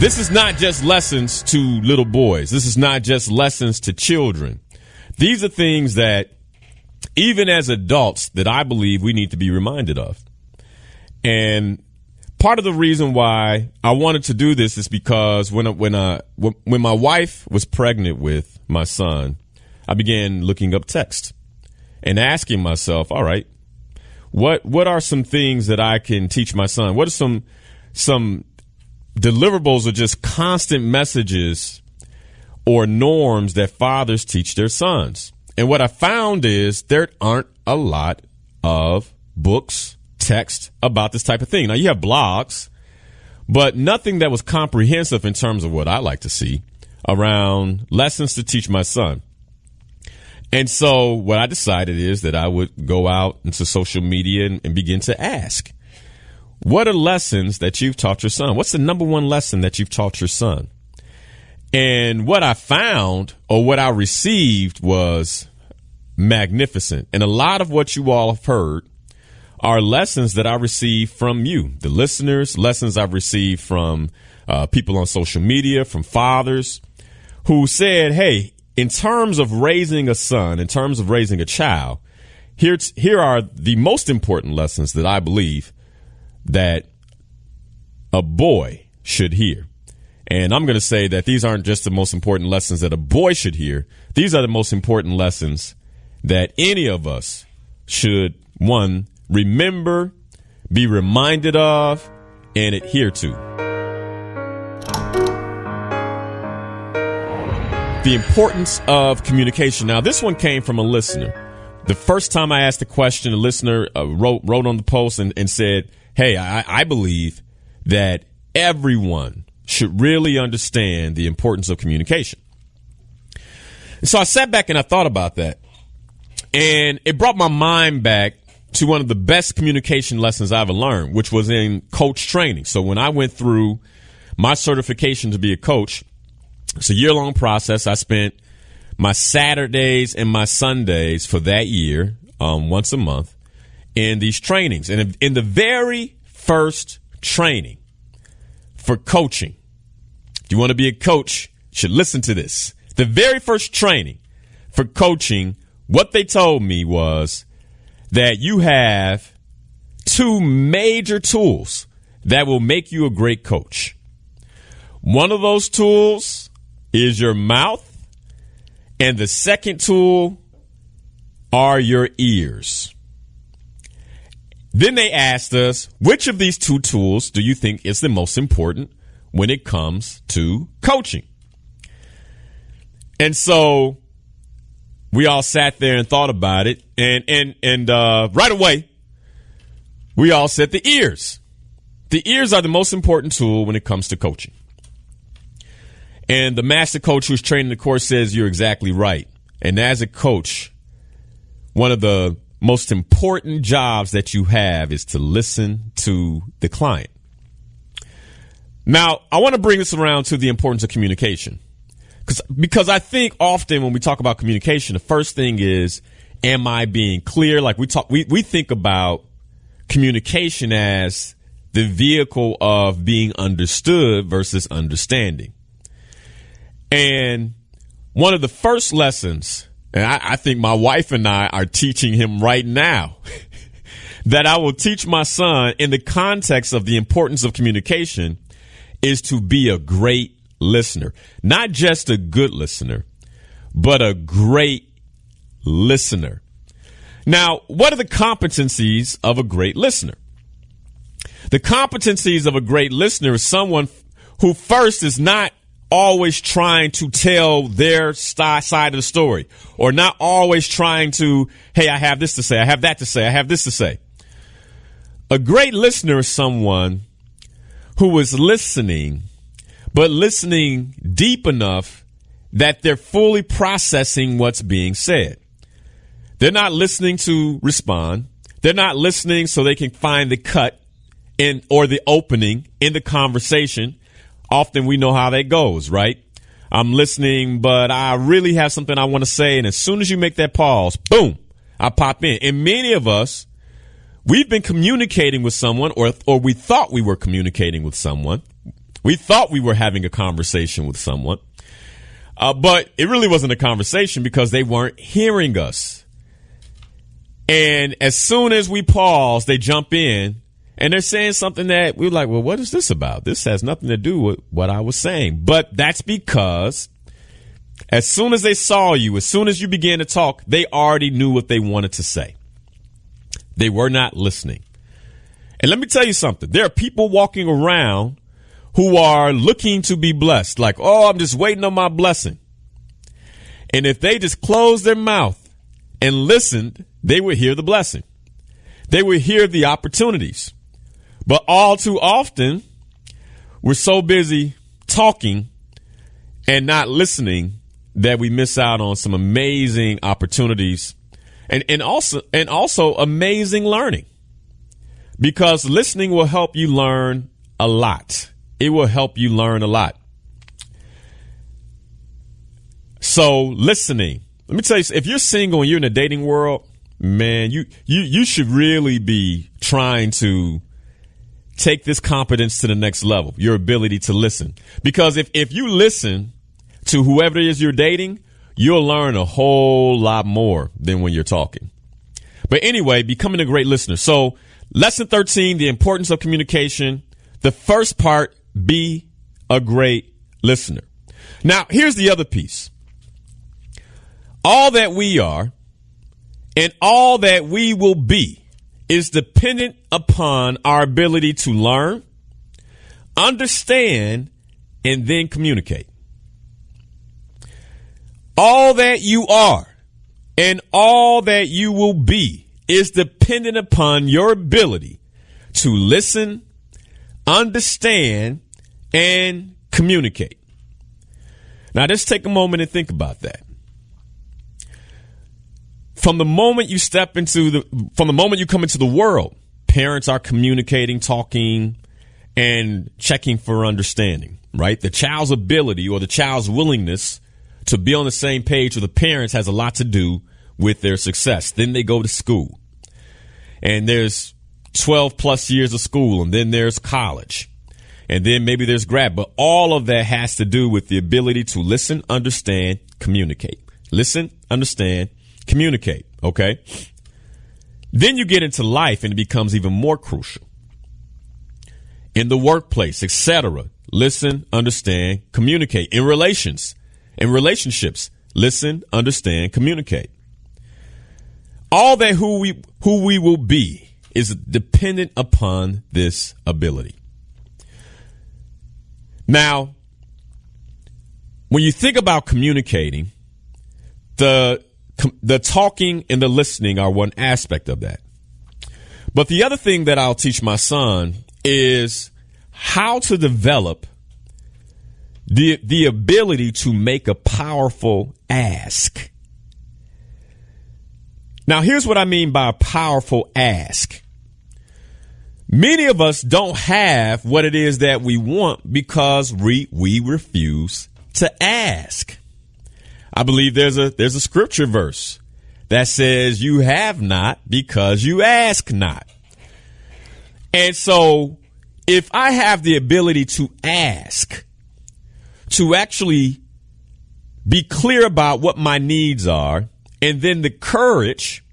This is not just lessons to little boys. This is not just lessons to children. These are things that, even as adults, that I believe we need to be reminded of. And part of the reason why I wanted to do this is because when my wife was pregnant with my son, I began looking up text and asking myself, all right, what are some things that I can teach my son? What are some deliverables or just constant messages or norms that fathers teach their sons? And what I found is there aren't a lot of books, text about this type of thing. Now, you have blogs, but nothing that was comprehensive in terms of what I like to see around lessons to teach my son. And so what I decided is that I would go out into social media and begin to ask, what are lessons that you've taught your son? What's the number one lesson that you've taught your son? And what I found, or what I received, was magnificent. And a lot of what you all have heard are lessons that I received from you, the listeners, lessons I've received from people on social media, from fathers who said, hey, in terms of raising a son, in terms of raising a child, here are the most important lessons that I believe that a boy should hear. And I'm going to say that these aren't just the most important lessons that a boy should hear. These are the most important lessons that any of us should, one, remember, be reminded of, and adhere to. The importance of communication. Now, this one came from a listener. The first time I asked the question, a listener wrote on the post and said, hey, I believe that everyone should really understand the importance of communication. And so I sat back and I thought about that. And it brought my mind back to one of the best communication lessons I ever learned, which was in coach training. So when I went through my certification to be a coach, it's a year-long process. I spent my Saturdays and my Sundays for that year, once a month, in these trainings. And in the very first training for coaching, if you want to be a coach, you should listen to this. The very first training for coaching, what they told me was that you have two major tools that will make you a great coach. One of those tools is your mouth, and the second tool are your ears. Then they asked us, which of these two tools do you think is the most important when it comes to coaching? And so we all sat there and thought about it, and right away, we all said the ears. The ears are the most important tool when it comes to coaching. And the master coach who's training the course says you're exactly right. And as a coach, one of the most important jobs that you have is to listen to the client. Now, I want to bring this around to the importance of communication. Because I think often when we talk about communication, the first thing is, am I being clear? Like we think about communication as the vehicle of being understood versus understanding. And one of the first lessons, and I think my wife and I are teaching him right now, that I will teach my son in the context of the importance of communication, is to be a great listener. Not just a good listener, but a great listener. Now, what are the competencies of a great listener? The competencies of a great listener is someone who first is not always trying to tell their side of the story, or not always trying to, hey, I have this to say, I have that to say, I have this to say. A great listener is someone who is listening, but listening deep enough that they're fully processing what's being said. They're not listening to respond. They're not listening so they can find the cut in or the opening in the conversation. Often we know how that goes, right? I'm listening, but I really have something I want to say. And as soon as you make that pause, boom, I pop in. And many of us, we've been communicating with someone, or we thought we were communicating with someone. We thought we were having a conversation with someone, but it really wasn't a conversation because they weren't hearing us. And as soon as we pause, they jump in and they're saying something that we were like, well, what is this about? This has nothing to do with what I was saying. But that's because as soon as they saw you, as soon as you began to talk, they already knew what they wanted to say. They were not listening. And let me tell you something. There are people walking around who are looking to be blessed. Like, oh, I'm just waiting on my blessing. And if they just closed their mouth and listened, they would hear the blessing. They would hear the opportunities. But all too often, we're so busy talking and not listening that we miss out on some amazing opportunities and also amazing learning. Because listening will help you learn a lot. It will help you learn a lot. So listening, let me tell you, if you're single and you're in the dating world, man, you should really be trying to take this competence to the next level, your ability to listen. Because if you listen to whoever it is you're dating, you'll learn a whole lot more than when you're talking. But anyway, becoming a great listener. So lesson 13, the importance of communication. The first part, be a great listener. Now, here's the other piece. All that we are and all that we will be is dependent upon our ability to learn, understand, and then communicate. All that you are and all that you will be is dependent upon your ability to listen, understand, and communicate. Now, just take a moment and think about that. From the moment you come into the world, parents are communicating, talking, and checking for understanding, right? The child's ability or the child's willingness to be on the same page with the parents has a lot to do with their success. Then they go to school, and there's 12 plus years of school, and then there's college, and then maybe there's grad. But all of that has to do with the ability to listen, understand, communicate. Listen, understand, communicate, okay? Then you get into life and it becomes even more crucial. In the workplace, etc. Listen, understand, communicate. In relationships, listen, understand, communicate. All that who we will be is dependent upon this ability. Now, when you think about communicating, the talking and the listening are one aspect of that. But the other thing that I'll teach my son is how to develop the ability to make a powerful ask. Now, here's what I mean by a powerful ask. Many of us don't have what it is that we want because we refuse to ask. I believe there's a scripture verse that says you have not because you ask not. And so if I have the ability to ask, to actually be clear about what my needs are, and then the courage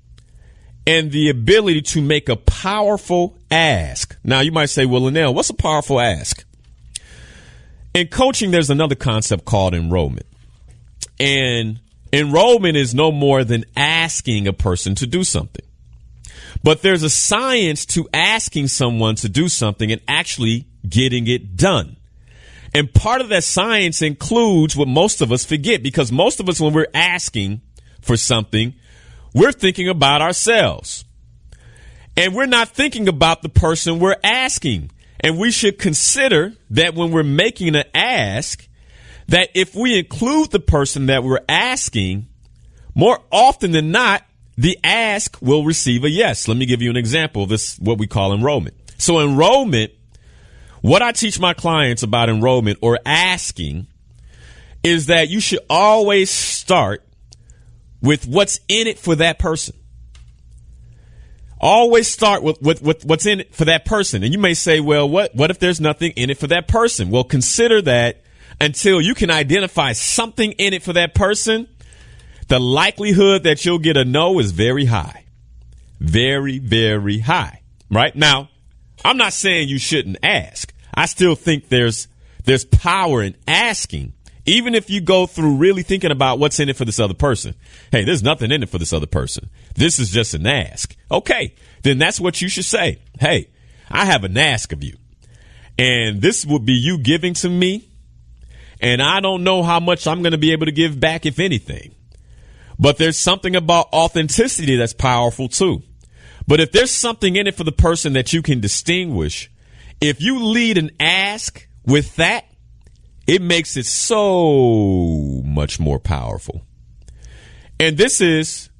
and the ability to make a powerful ask. Now, you might say, well, Linal, what's a powerful ask? In coaching, there's another concept called enrollment. And enrollment is no more than asking a person to do something. But there's a science to asking someone to do something and actually getting it done. And part of that science includes what most of us forget, because most of us, when we're asking for something, we're thinking about ourselves. And we're not thinking about the person we're asking. And we should consider that when we're making an ask, that if we include the person that we're asking, more often than not, the ask will receive a yes. Let me give you an example of this, what we call enrollment. So enrollment, what I teach my clients about enrollment or asking is that you should always start with what's in it for that person. Always start with what's in it for that person. And you may say, well, what if there's nothing in it for that person? Well, consider that until you can identify something in it for that person, the likelihood that you'll get a no is very high. Very, very high. Right? Now, I'm not saying you shouldn't ask. I still think there's power in asking. Even if you go through really thinking about what's in it for this other person. Hey, there's nothing in it for this other person. This is just an ask. Okay, then that's what you should say. Hey, I have an ask of you. And this would be you giving to me. And I don't know how much I'm going to be able to give back, if anything. But there's something about authenticity that's powerful, too. But if there's something in it for the person that you can distinguish, if you lead an ask with that, it makes it so much more powerful. And this is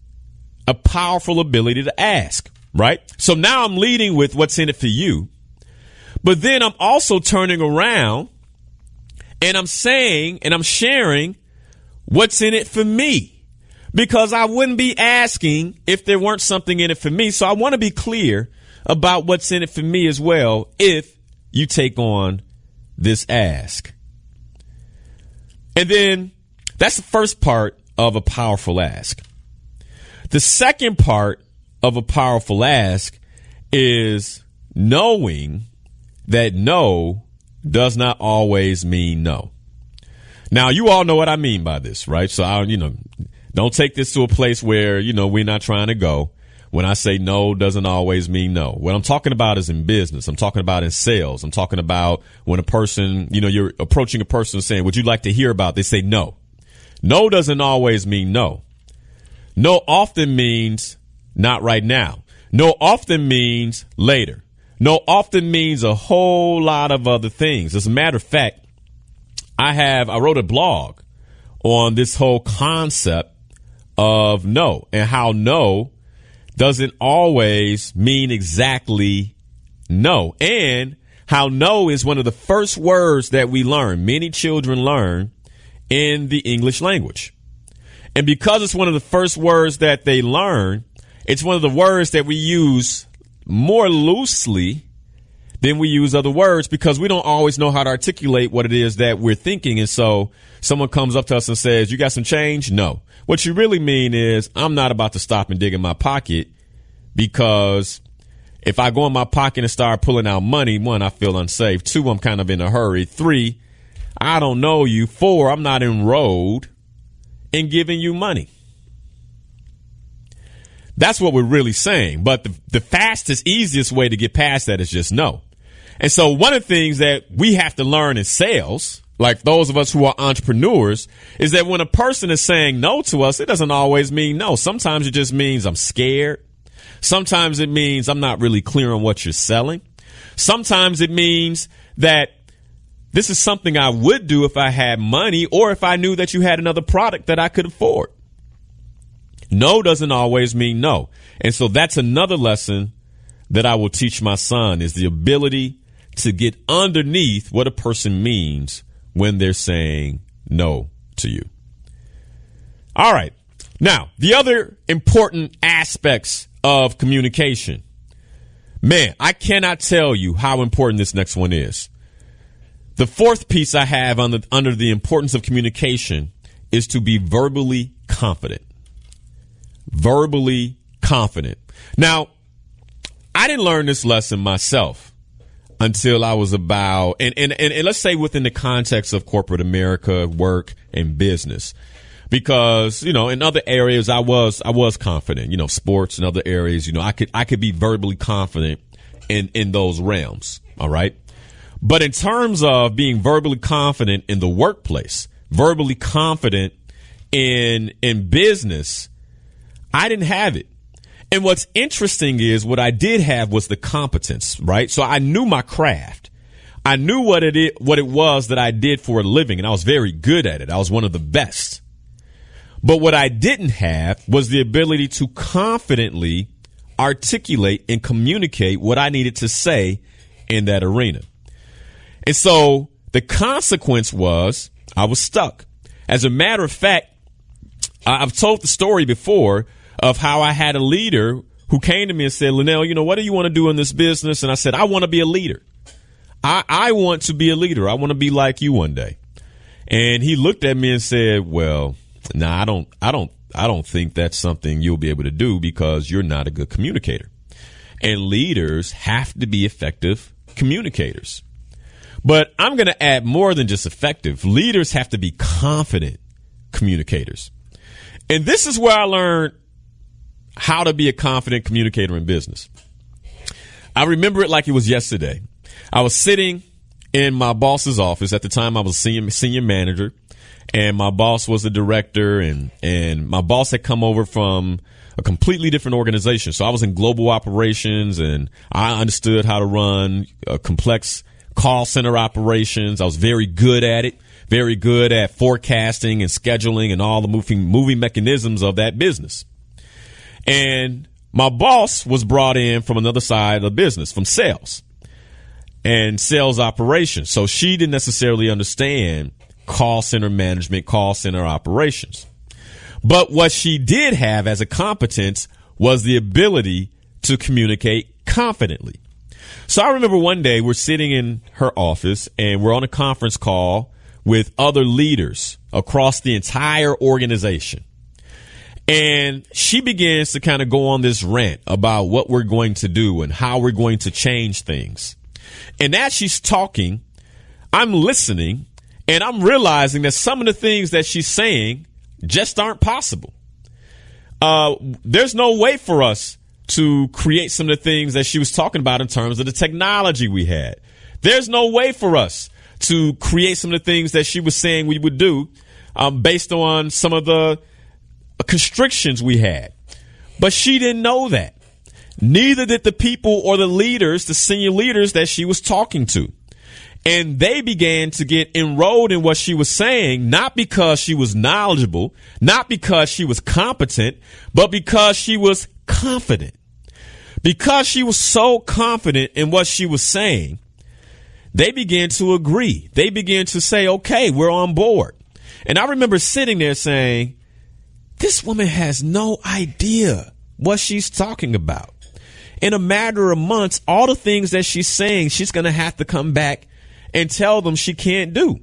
a powerful ability to ask, right? So now I'm leading with what's in it for you. But then I'm also turning around and I'm saying and I'm sharing what's in it for me. Because I wouldn't be asking if there weren't something in it for me. So I want to be clear about what's in it for me as well if you take on this ask. And then that's the first part of a powerful ask. The second part of a powerful ask is knowing that no does not always mean no. Now, you all know what I mean by this, right? So, don't take this to a place where, we're not trying to go. When I say no doesn't always mean no. What I'm talking about is in business. I'm talking about in sales. I'm talking about when a person, you're approaching a person saying, would you like to hear about? They say no. No doesn't always mean no. No often means not right now. No often means later. No often means a whole lot of other things. As a matter of fact, I wrote a blog on this whole concept of no and how no doesn't always mean exactly no, and how no is one of the first words that we learn. Many children learn in the English language. And because it's one of the first words that they learn, it's one of the words that we use more loosely than we use other words because we don't always know how to articulate what it is that we're thinking. And so someone comes up to us and says, you got some change? No. What you really mean is I'm not about to stop and dig in my pocket because if I go in my pocket and start pulling out money, 1, I feel unsafe. 2, I'm kind of in a hurry. 3, I don't know you. 4, I'm not enrolled in giving you money. That's what we're really saying. But the fastest, easiest way to get past that is just no. And so one of the things that we have to learn in sales, like those of us who are entrepreneurs, is that when a person is saying no to us, it doesn't always mean no. Sometimes it just means I'm scared. Sometimes it means I'm not really clear on what you're selling. Sometimes it means that this is something I would do if I had money or if I knew that you had another product that I could afford. No doesn't always mean no. And so that's another lesson that I will teach my son is the ability to get underneath what a person means when they're saying no to you. All right. Now, the other important aspects of communication. Man, I cannot tell you how important this next one is. The fourth piece I have under the importance of communication is to be verbally confident. Verbally confident. Now, I didn't learn this lesson myself until I was about, and let's say within the context of corporate America, work, and business. Because, in other areas I was confident, sports and other areas, I could be verbally confident in those realms. All right. But in terms of being verbally confident in the workplace, verbally confident in business, I didn't have it. And what's interesting is what I did have was the competence, right? So I knew my craft. I knew what it was that I did for a living, and I was very good at it. I was one of the best. But what I didn't have was the ability to confidently articulate and communicate what I needed to say in that arena. And so the consequence was I was stuck. As a matter of fact, I've told the story before of how I had a leader who came to me and said, Linal, what do you want to do in this business? And I said, I want to be a leader. I want to be a leader. I want to be like you one day. And he looked at me and said, well, I don't think that's something you'll be able to do because you're not a good communicator. And leaders have to be effective communicators. But I'm going to add more than just effective. Leaders have to be confident communicators. And this is where I learned how to be a confident communicator in business. I remember it like it was yesterday. I was sitting in my boss's office. At the time, I was senior manager, and my boss was the director, and my boss had come over from a completely different organization. So I was in global operations, and I understood how to run complex call center operations. I was very good at it, very good at forecasting and scheduling and all the moving mechanisms of that business. And my boss was brought in from another side of the business, from sales and sales operations. So she didn't necessarily understand call center management, call center operations. But what she did have as a competence was the ability to communicate confidently. So I remember one day we're sitting in her office and we're on a conference call with other leaders across the entire organization. And she begins to kind of go on this rant about what we're going to do and how we're going to change things. And as she's talking, I'm listening and I'm realizing that some of the things that she's saying just aren't possible. There's no way for us to create some of the things that she was talking about in terms of the technology we had. There's no way for us to create some of the things that she was saying we would do based on some of the constrictions we had. But she didn't know that. Neither did the people or the leaders, the senior leaders that she was talking to. And they began to get enrolled in what she was saying, not because she was knowledgeable, not because she was competent, but because she was confident. Because she was so confident in what she was saying, they began to agree. They began to say, okay, we're on board. And I remember sitting there saying, this woman has no idea what she's talking about. In a matter of months, all the things that she's saying, she's going to have to come back and tell them she can't do.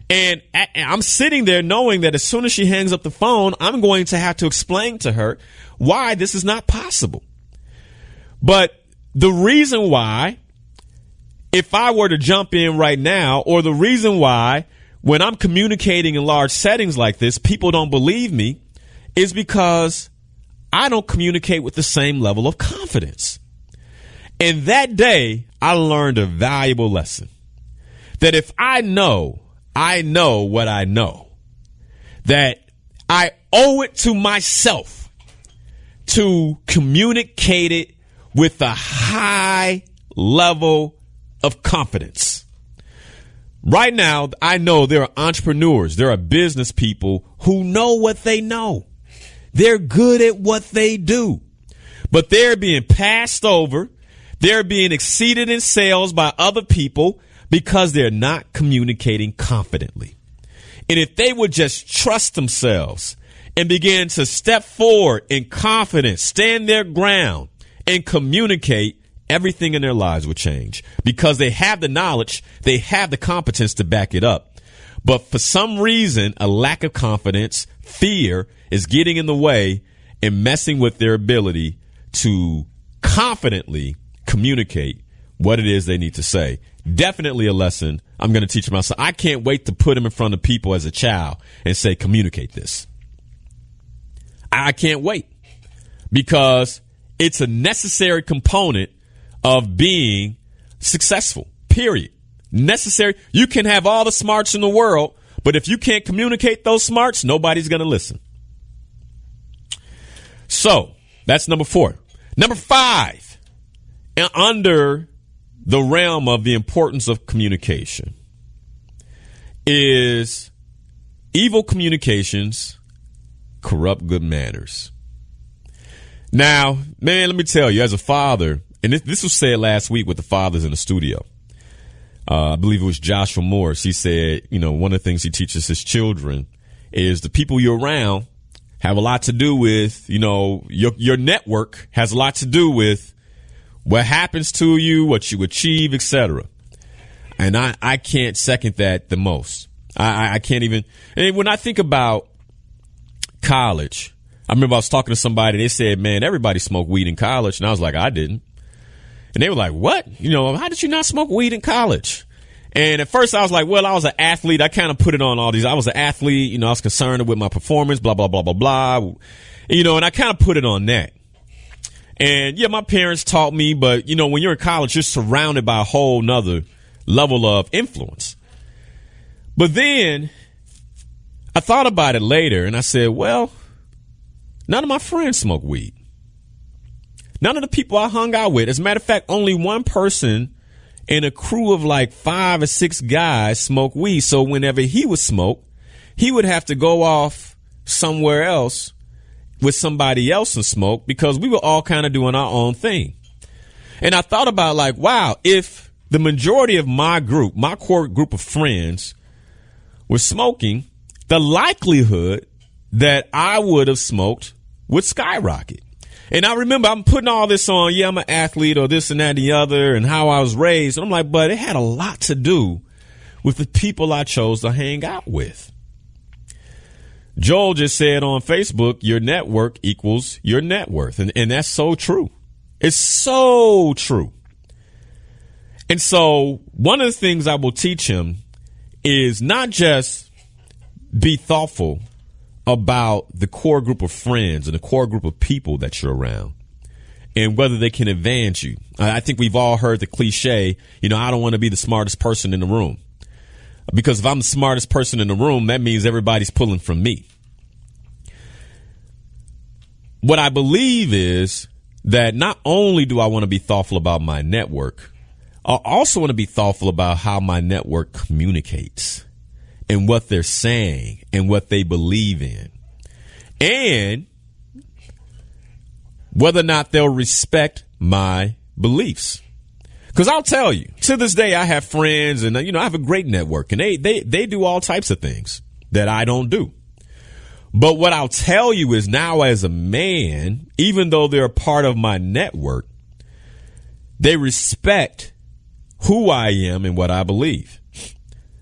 And I'm sitting there knowing that as soon as she hangs up the phone, I'm going to have to explain to her why this is not possible. But the reason why, if I were to jump in right now, or the reason why when I'm communicating in large settings like this, people don't believe me, is because I don't communicate with the same level of confidence. And that day, I learned a valuable lesson. That if I know what I know, that I owe it to myself to communicate it with a high level of confidence. Right now, I know there are entrepreneurs, there are business people who know what they know. They're good at what they do, but they're being passed over. They're being exceeded in sales by other people because they're not communicating confidently. And if they would just trust themselves and begin to step forward in confidence, stand their ground, and communicate, everything in their lives would change because they have the knowledge, they have the competence to back it up. But for some reason, a lack of confidence, fear is getting in the way and messing with their ability to confidently communicate what it is they need to say. Definitely a lesson I'm going to teach myself. I can't wait to put them in front of people as a child and say, communicate this. I can't wait because it's a necessary component of being successful, period. Necessary. You can have all the smarts in the world, but if you can't communicate those smarts, nobody's going to listen. So that's number 4. Number 5, and under the realm of the importance of communication, is evil communications corrupt good manners. Now, man, let me tell you, as a father, and this was said last week with the fathers in the studio. I believe it was Joshua Morris. He said, one of the things he teaches his children is the people you're around have a lot to do with, your network has a lot to do with what happens to you, what you achieve, etc. And I can't second that the most. I can't even. And when I think about college, I remember I was talking to somebody. They said, man, everybody smoked weed in college. And I was like, I didn't. And they were like, what? How did you not smoke weed in college? And at first I was like, well, I was an athlete. I kind of put it on all these. I was an athlete. I was concerned with my performance, blah, blah, blah, blah, blah. And I kind of put it on that. And yeah, my parents taught me. But, when you're in college, you're surrounded by a whole nother level of influence. But then I thought about it later and I said, well, none of my friends smoke weed. None of the people I hung out with. As a matter of fact, only one person in a crew of like 5 or 6 guys smoke weed. So whenever he would smoke, he would have to go off somewhere else with somebody else and smoke because we were all kind of doing our own thing. And I thought about like, wow, if the majority of my group, my core group of friends were smoking, the likelihood that I would have smoked would skyrocket. And I remember I'm putting all this on, yeah, I'm an athlete or this and that and the other and how I was raised. And I'm like, but it had a lot to do with the people I chose to hang out with. Joel just said on Facebook, your network equals your net worth. And that's so true. It's so true. And so one of the things I will teach him is not just be thoughtful about the core group of friends and the core group of people that you're around and whether they can advance you. I think we've all heard the cliche, I don't want to be the smartest person in the room. Because if I'm the smartest person in the room, that means everybody's pulling from me. What I believe is that not only do I want to be thoughtful about my network, I also want to be thoughtful about how my network communicates and what they're saying and what they believe in. And whether or not they'll respect my beliefs. Because I'll tell you, to this day, I have friends and, I have a great network and they do all types of things that I don't do. But what I'll tell you is now as a man, even though they're a part of my network, they respect who I am and what I believe.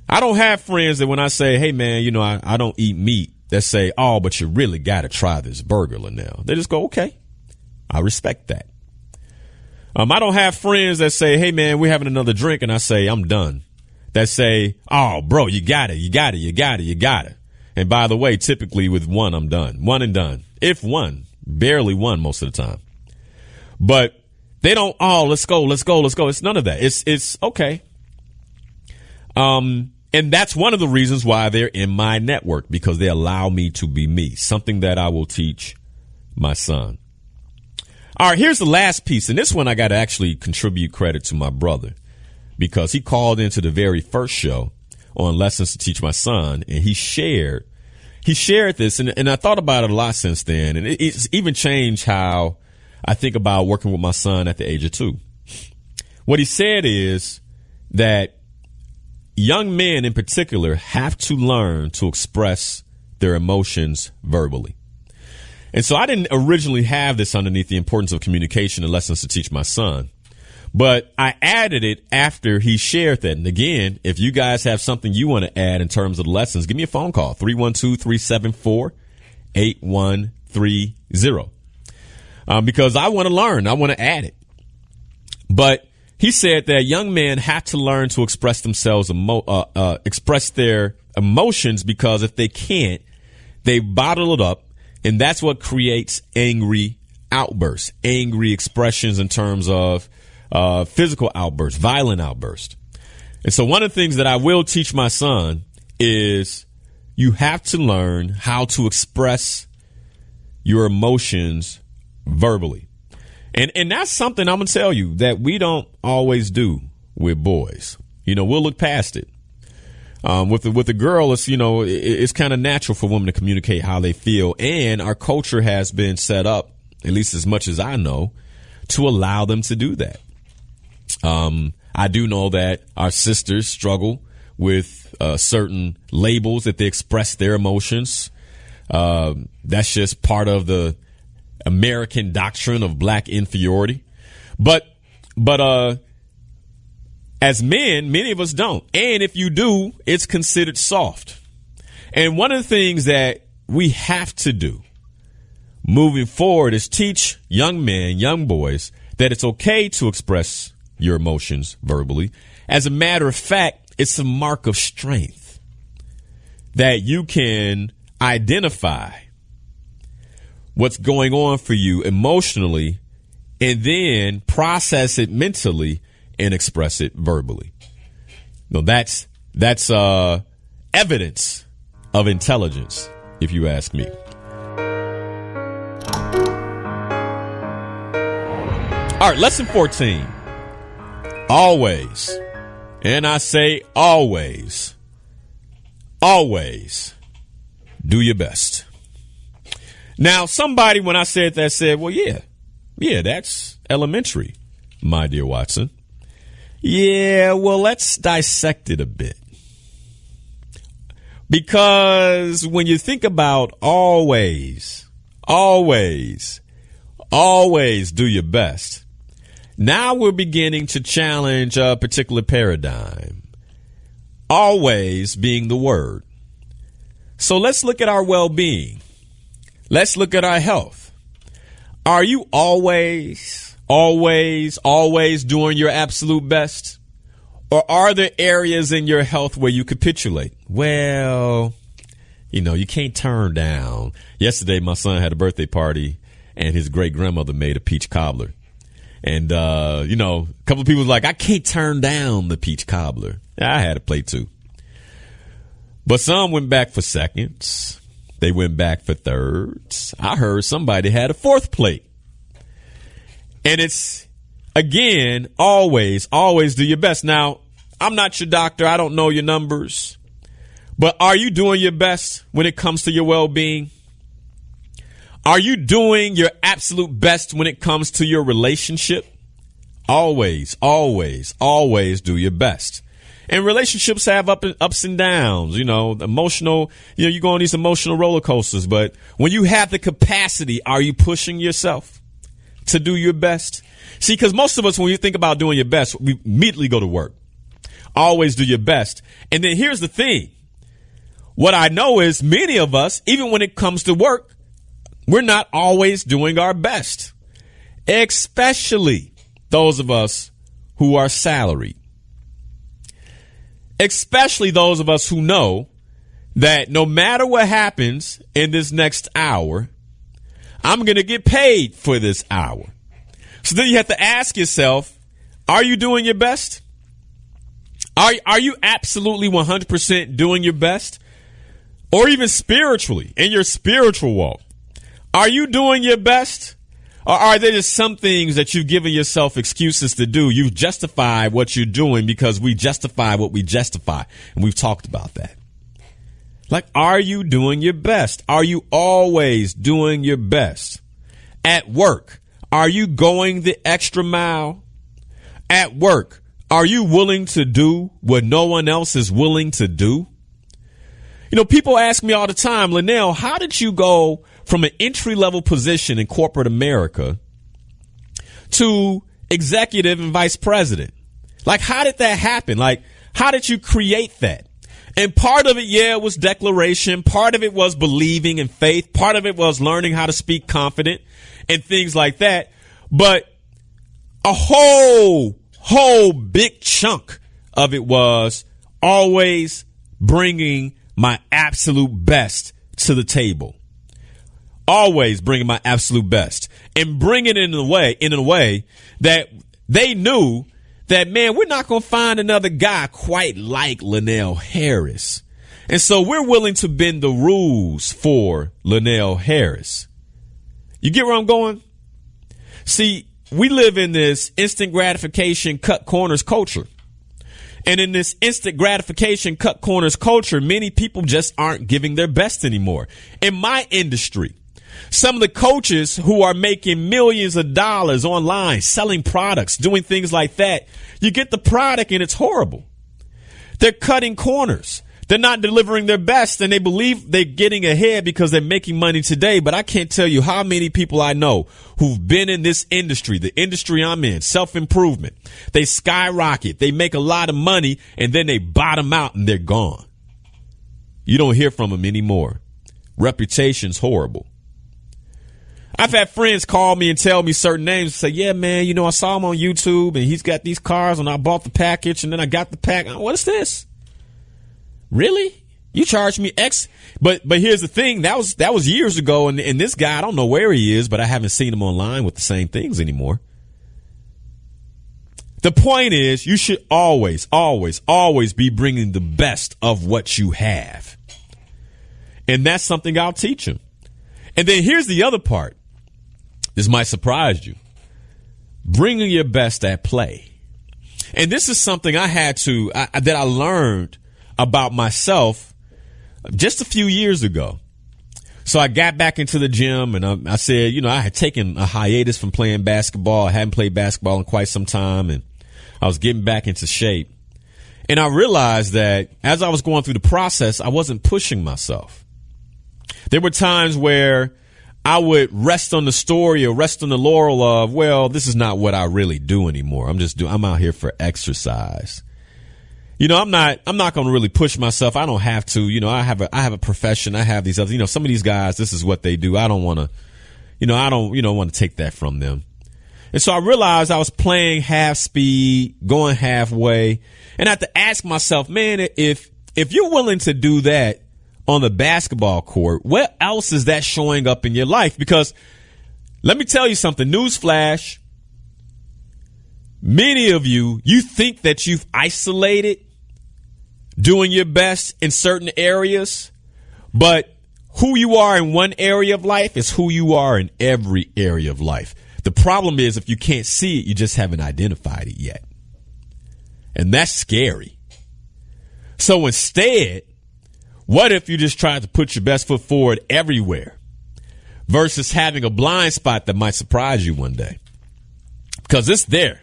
I don't have friends that when I say, hey, man, I don't eat meat, that say, oh, but you really got to try this burger, Linal. They just go, okay, I respect that. I don't have friends that say, hey, man, we're having another drink. And I say, I'm done. That say, oh, bro, you got it. And by the way, typically with one, I'm done. One and done. If one, barely one most of the time. But they don't, oh, let's go. It's none of that. It's okay. And that's one of the reasons why they're in my network, because they allow me to be me, something that I will teach my son. All right, here's the last piece. And this one I got to actually contribute credit to my brother because he called into the very first show on Lessons to Teach My Son, and he shared this, and I thought about it a lot since then, and it's even changed how I think about working with my son at the age of 2. What he said is that young men in particular have to learn to express their emotions verbally. And so I didn't originally have this underneath the importance of communication and Lessons to Teach My Son. But I added it after he shared that. And again, if you guys have something you want to add in terms of the lessons, give me a phone call, 312-374-8130. Because I want to learn. I want to add it. But he said that young men have to learn to express themselves, express their emotions, because if they can't, they bottle it up. And that's what creates angry outbursts, angry expressions in terms of physical outbursts, violent outbursts. And so one of the things that I will teach my son is you have to learn how to express your emotions verbally. And that's something I'm going to tell you that we don't always do with boys. We'll look past it. With the girl, it's kind of natural for women to communicate how they feel. And our culture has been set up, at least as much as I know, to allow them to do that. I do know that our sisters struggle with certain labels that they express their emotions. That's just part of the American doctrine of black inferiority. But as men, many of us don't. And if you do, it's considered soft. And one of the things that we have to do moving forward is teach young men, young boys, that it's okay to express your emotions verbally. As a matter of fact, it's a mark of strength that you can identify what's going on for you emotionally and then process it mentally and express it verbally. No, that's evidence of intelligence, if you ask me. All right, lesson 14. Always, and I say always do your best. Now, somebody, when I said that, said, well, yeah, that's elementary, my dear Watson. Yeah, well, let's dissect it a bit. Because when you think about always do your best, now we're beginning to challenge a particular paradigm. Always being the word. So let's look at our well-being. Let's look at our health. Are you always doing your absolute best? Or are there areas in your health where you capitulate? Well, you can't turn down. Yesterday, my son had a birthday party and his great grandmother made a peach cobbler. And, a couple of people was like, I can't turn down the peach cobbler. I had a plate too. But some went back for seconds. They went back for thirds. I heard somebody had a fourth plate. And it's, again, always do your best. Now, I'm not your doctor. I don't know your numbers. But are you doing your best when it comes to your well-being? Are you doing your absolute best when it comes to your relationship? Always do your best. And relationships have ups and downs, emotional, you go on these emotional roller coasters. But when you have the capacity, are you pushing yourself to do your best? See, because most of us, when you think about doing your best, we immediately go to work. Always do your best. And then here's the thing. What I know is many of us, even when it comes to work, we're not always doing our best, especially those of us who are salaried, especially those of us who know that no matter what happens in this next hour, I'm going to get paid for this hour. So then you have to ask yourself, are you doing your best? Are you absolutely 100% doing your best? Or even spiritually, in your spiritual walk? Are you doing your best? Or are there just some things that you've given yourself excuses to do? You've justified what you're doing because we justify what we justify. And we've talked about that. Like, are you doing your best? Are you always doing your best? At work, are you going the extra mile? At work, are you willing to do what no one else is willing to do? People ask me all the time, Linal, how did you go from an entry-level position in corporate America to executive and vice president? Like, how did that happen? Like, how did you create that? And part of it, was declaration. Part of it was believing in faith. Part of it was learning how to speak confident and things like that. But a whole big chunk of it was always bringing my absolute best to the table. Always bringing my absolute best and bringing it in a way that they knew that, man, we're not going to find another guy quite like Linal Harris. And so we're willing to bend the rules for Linal Harris. You get where I'm going? See, we live in this instant gratification, cut corners culture. And in this instant gratification, cut corners culture, many people just aren't giving their best anymore. In my industry, some of the coaches who are making millions of dollars online, selling products, doing things like that, you get the product and it's horrible. They're cutting corners. They're not delivering their best, and they believe they're getting ahead because they're making money today. But I can't tell you how many people I know who've been in this industry, the industry I'm in, self-improvement. They skyrocket. They make a lot of money, and then they bottom out and they're gone. You don't hear from them anymore. Reputation's horrible. I've had friends call me and tell me certain names and say, yeah, man, I saw him on YouTube and he's got these cars and I bought the package and then I got the pack. What is this? Really? You charged me X? But here's the thing. That was years ago. And this guy, I don't know where he is, but I haven't seen him online with the same things anymore. The point is, you should always, always, always be bringing the best of what you have. And that's something I'll teach him. And then here's the other part. This might surprise you. Bringing your best at play. And this is something that I learned about myself just a few years ago. So I got back into the gym and I said, I had taken a hiatus from playing basketball. I hadn't played basketball in quite some time and I was getting back into shape. And I realized that as I was going through the process, I wasn't pushing myself. There were times where I would rest on the story or rest on the laurel of, well, this is not what I really do anymore. I'm out here for exercise. I'm not going to really push myself. I don't have to, I have a profession. I have these other, some of these guys, this is what they do. I don't want to, want to take that from them. And so I realized I was playing half speed, going halfway, and I had to ask myself, man, if you're willing to do that on the basketball court, what else is that showing up in your life? Because let me tell you something, newsflash, many of you think that you've isolated doing your best in certain areas, but who you are in one area of life is who you are in every area of life. The problem is if you can't see it, you just haven't identified it yet. And that's scary. So instead, what if you just tried to put your best foot forward everywhere versus having a blind spot that might surprise you one day? Because it's there.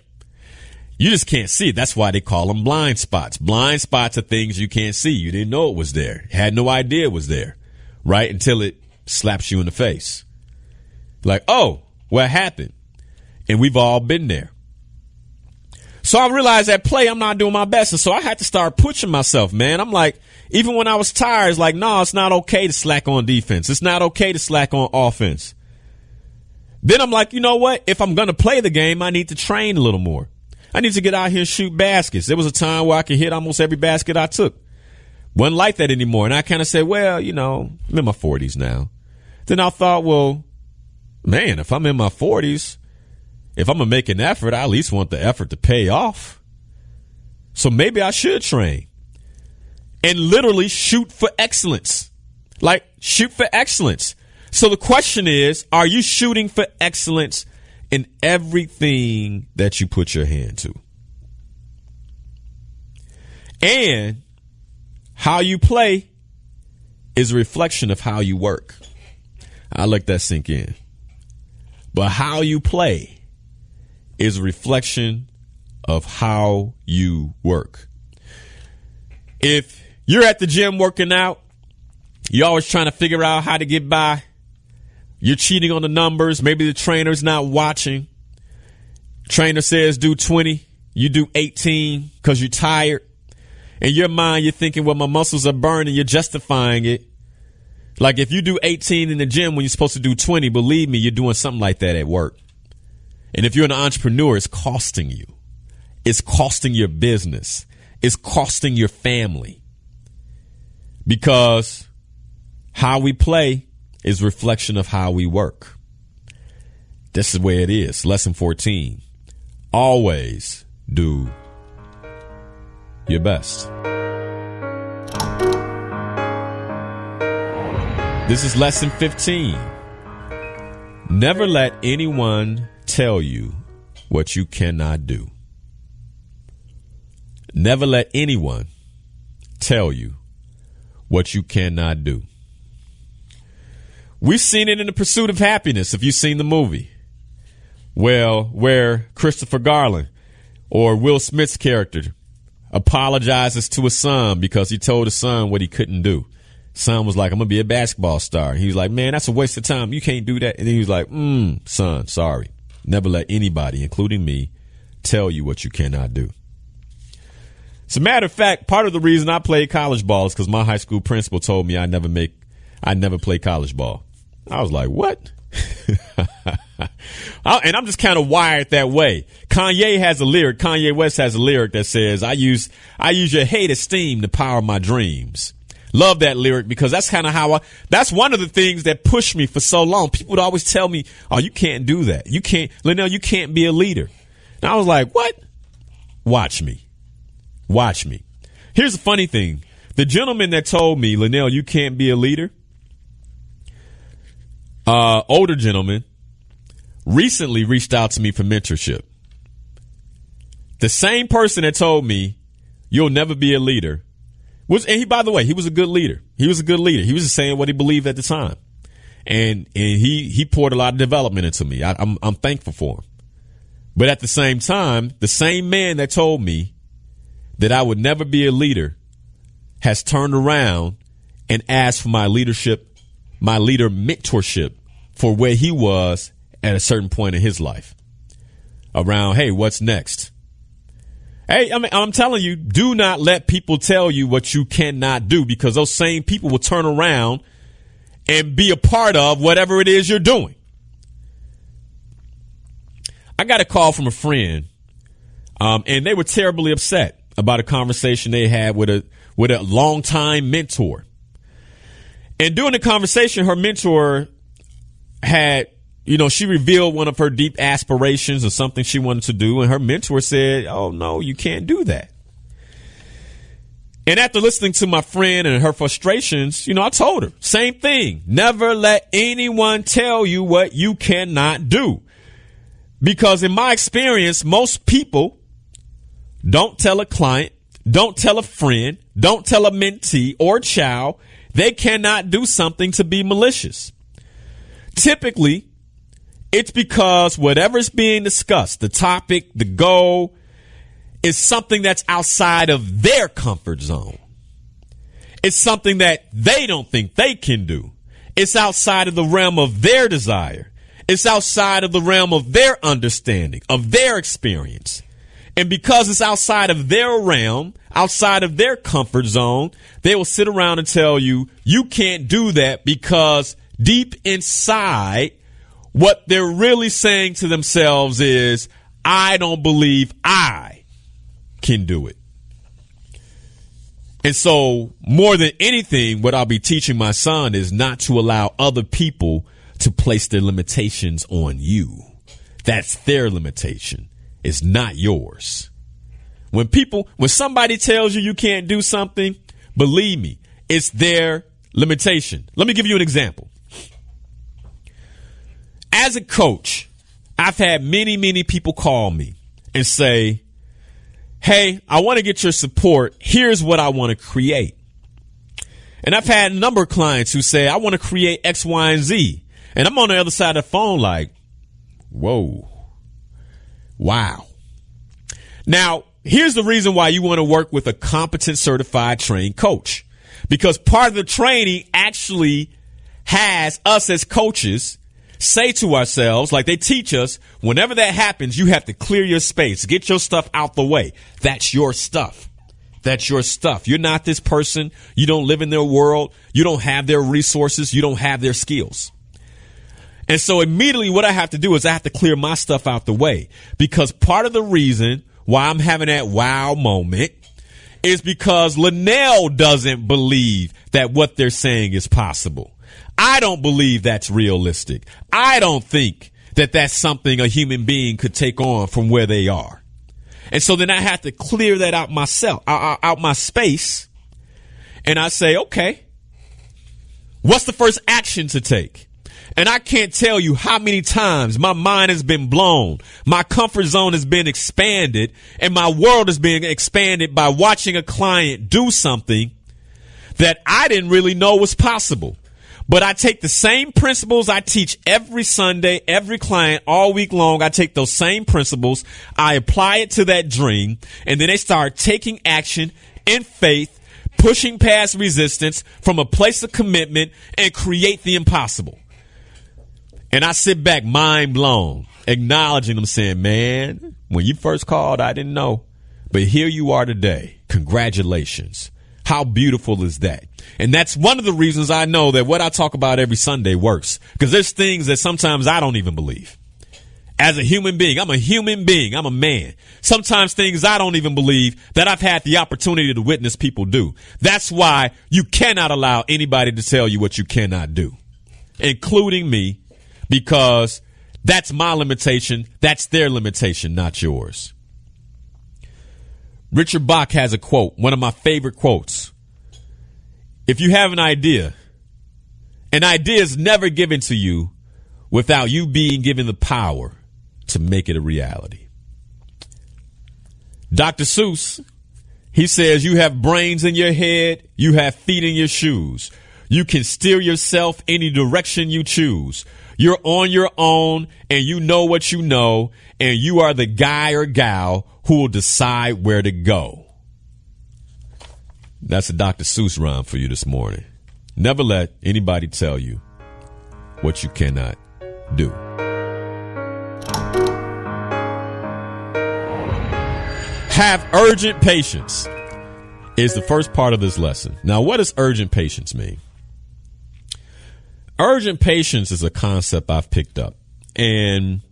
You just can't see it. That's why they call them blind spots. Blind spots are things you can't see. You didn't know it was there. Had no idea it was there, right? Until it slaps you in the face. Like, oh, what happened? And we've all been there. So I realized at play, I'm not doing my best. And so I had to start pushing myself, man. I'm like, even when I was tired, it's like, no, it's not okay to slack on defense. It's not okay to slack on offense. Then I'm like, you know what? If I'm going to play the game, I need to train a little more. I need to get out here and shoot baskets. There was a time where I could hit almost every basket I took. Wasn't like that anymore. And I kind of said, well, I'm in my 40s now. Then I thought, well, man, if I'm in my 40s, if I'm going to make an effort, I at least want the effort to pay off. So maybe I should train and literally shoot for excellence. Like, shoot for excellence. So the question is, are you shooting for excellence in everything that you put your hand to? And how you play is a reflection of how you work. I let that sink in. But how you play is a reflection of how you work. If you're at the gym working out, you're always trying to figure out how to get by. You're cheating on the numbers. Maybe the trainer's not watching. Trainer says do 20. You do 18 because you're tired. In your mind, you're thinking, well, my muscles are burning. You're justifying it. Like if you do 18 in the gym when you're supposed to do 20, believe me, you're doing something like that at work. And if you're an entrepreneur, it's costing you. It's costing your business. It's costing your family. Because how we play is a reflection of how we work. This is the way it is. Lesson 14. Always do your best. This is lesson 15. Never let anyone tell you what you cannot do. Never let anyone tell you what you cannot do. We've seen it in The Pursuit of Happiness, if you've seen the movie. Well, where Christopher Garland or Will Smith's character, apologizes to his son because he told his son what he couldn't do. Son was like, I'm going to be a basketball star. He was like, man, that's a waste of time. You can't do that. And then he was like, son, sorry. Never let anybody, including me, tell you what you cannot do. As a matter of fact, part of the reason I played college ball is because my high school principal told me I'd never play college ball. I was like, what? And I'm just kind of wired that way. Kanye West has a lyric that says, I use your hate esteem to power my dreams. Love that lyric because that's kind of that's one of the things that pushed me for so long. People would always tell me, oh, you can't do that. You can't, Linal, you can't be a leader. And I was like, what? Watch me. Here's the funny thing. The gentleman that told me, Linal, you can't be a leader, older gentleman, recently reached out to me for mentorship. The same person that told me you'll never be a leader by the way, he was a good leader. He was just saying what he believed at the time. And he poured a lot of development into me. I'm thankful for him. But at the same time, the same man that told me that I would never be a leader has turned around and asked for my leader mentorship for where he was at a certain point in his life around, hey, what's next? Hey, I'm telling you, do not let people tell you what you cannot do, because those same people will turn around and be a part of whatever it is you're doing. I got a call from a friend, and they were terribly upset about a conversation they had with a longtime mentor. And during the conversation, her mentor had, she revealed one of her deep aspirations or something she wanted to do. And her mentor said, oh, no, you can't do that. And after listening to my friend and her frustrations, I told her, same thing. Never let anyone tell you what you cannot do. Because in my experience, most people don't tell a client, don't tell a friend, don't tell a mentee or child they cannot do something to be malicious. Typically, it's because whatever's being discussed, the topic, the goal, is something that's outside of their comfort zone. It's something that they don't think they can do. It's outside of the realm of their desire. It's outside of the realm of their understanding, of their experience. And because it's outside of their realm, outside of their comfort zone, they will sit around and tell you, you can't do that, because deep inside, what they're really saying to themselves is, I don't believe I can do it. And so more than anything, what I'll be teaching my son is not to allow other people to place their limitations on you. That's their limitation. It's not yours. When somebody tells you can't do something, believe me, it's their limitation. Let me give you an example. As a coach, I've had many, many people call me and say, hey, I want to get your support. Here's what I want to create. And I've had a number of clients who say, I want to create X, Y, and Z. And I'm on the other side of the phone like, whoa, wow. Now, here's the reason why you want to work with a competent, certified, trained coach. Because part of the training actually has us as coaches say to ourselves, like they teach us, whenever that happens, you have to clear your space, get your stuff out the way. That's your stuff. That's your stuff. You're not this person. You don't live in their world. You don't have their resources. You don't have their skills. And so immediately what I have to do is I have to clear my stuff out the way, because part of the reason why I'm having that wow moment is because Linal doesn't believe that what they're saying is possible. I don't believe that's realistic. I don't think that that's something a human being could take on from where they are. And so then I have to clear that out myself, out my space. And I say, okay, what's the first action to take? And I can't tell you how many times my mind has been blown. My comfort zone has been expanded, and my world is being expanded by watching a client do something that I didn't really know was possible. But I take the same principles I teach every Sunday, every client all week long. I take those same principles. I apply it to that dream. And then they start taking action in faith, pushing past resistance from a place of commitment and create the impossible. And I sit back mind blown, acknowledging them, saying, man, when you first called, I didn't know. But here you are today. Congratulations. How beautiful is that? And that's one of the reasons I know that what I talk about every Sunday works. Because there's things that sometimes I don't even believe. As a human being, I'm a human being. I'm a man. Sometimes things I don't even believe that I've had the opportunity to witness people do. That's why you cannot allow anybody to tell you what you cannot do, including me, because that's my limitation. That's their limitation, not yours. Richard Bach has a quote, one of my favorite quotes. If you have an idea is never given to you without you being given the power to make it a reality. Dr. Seuss, he says, you have brains in your head, you have feet in your shoes. You can steer yourself any direction you choose. You're on your own and you know what you know, and you are the guy or gal who will decide where to go. That's a Dr. Seuss rhyme for you this morning. Never let anybody tell you what you cannot do. Have urgent patience is the first part of this lesson. Now, what does urgent patience mean? Urgent patience is a concept I've picked up. And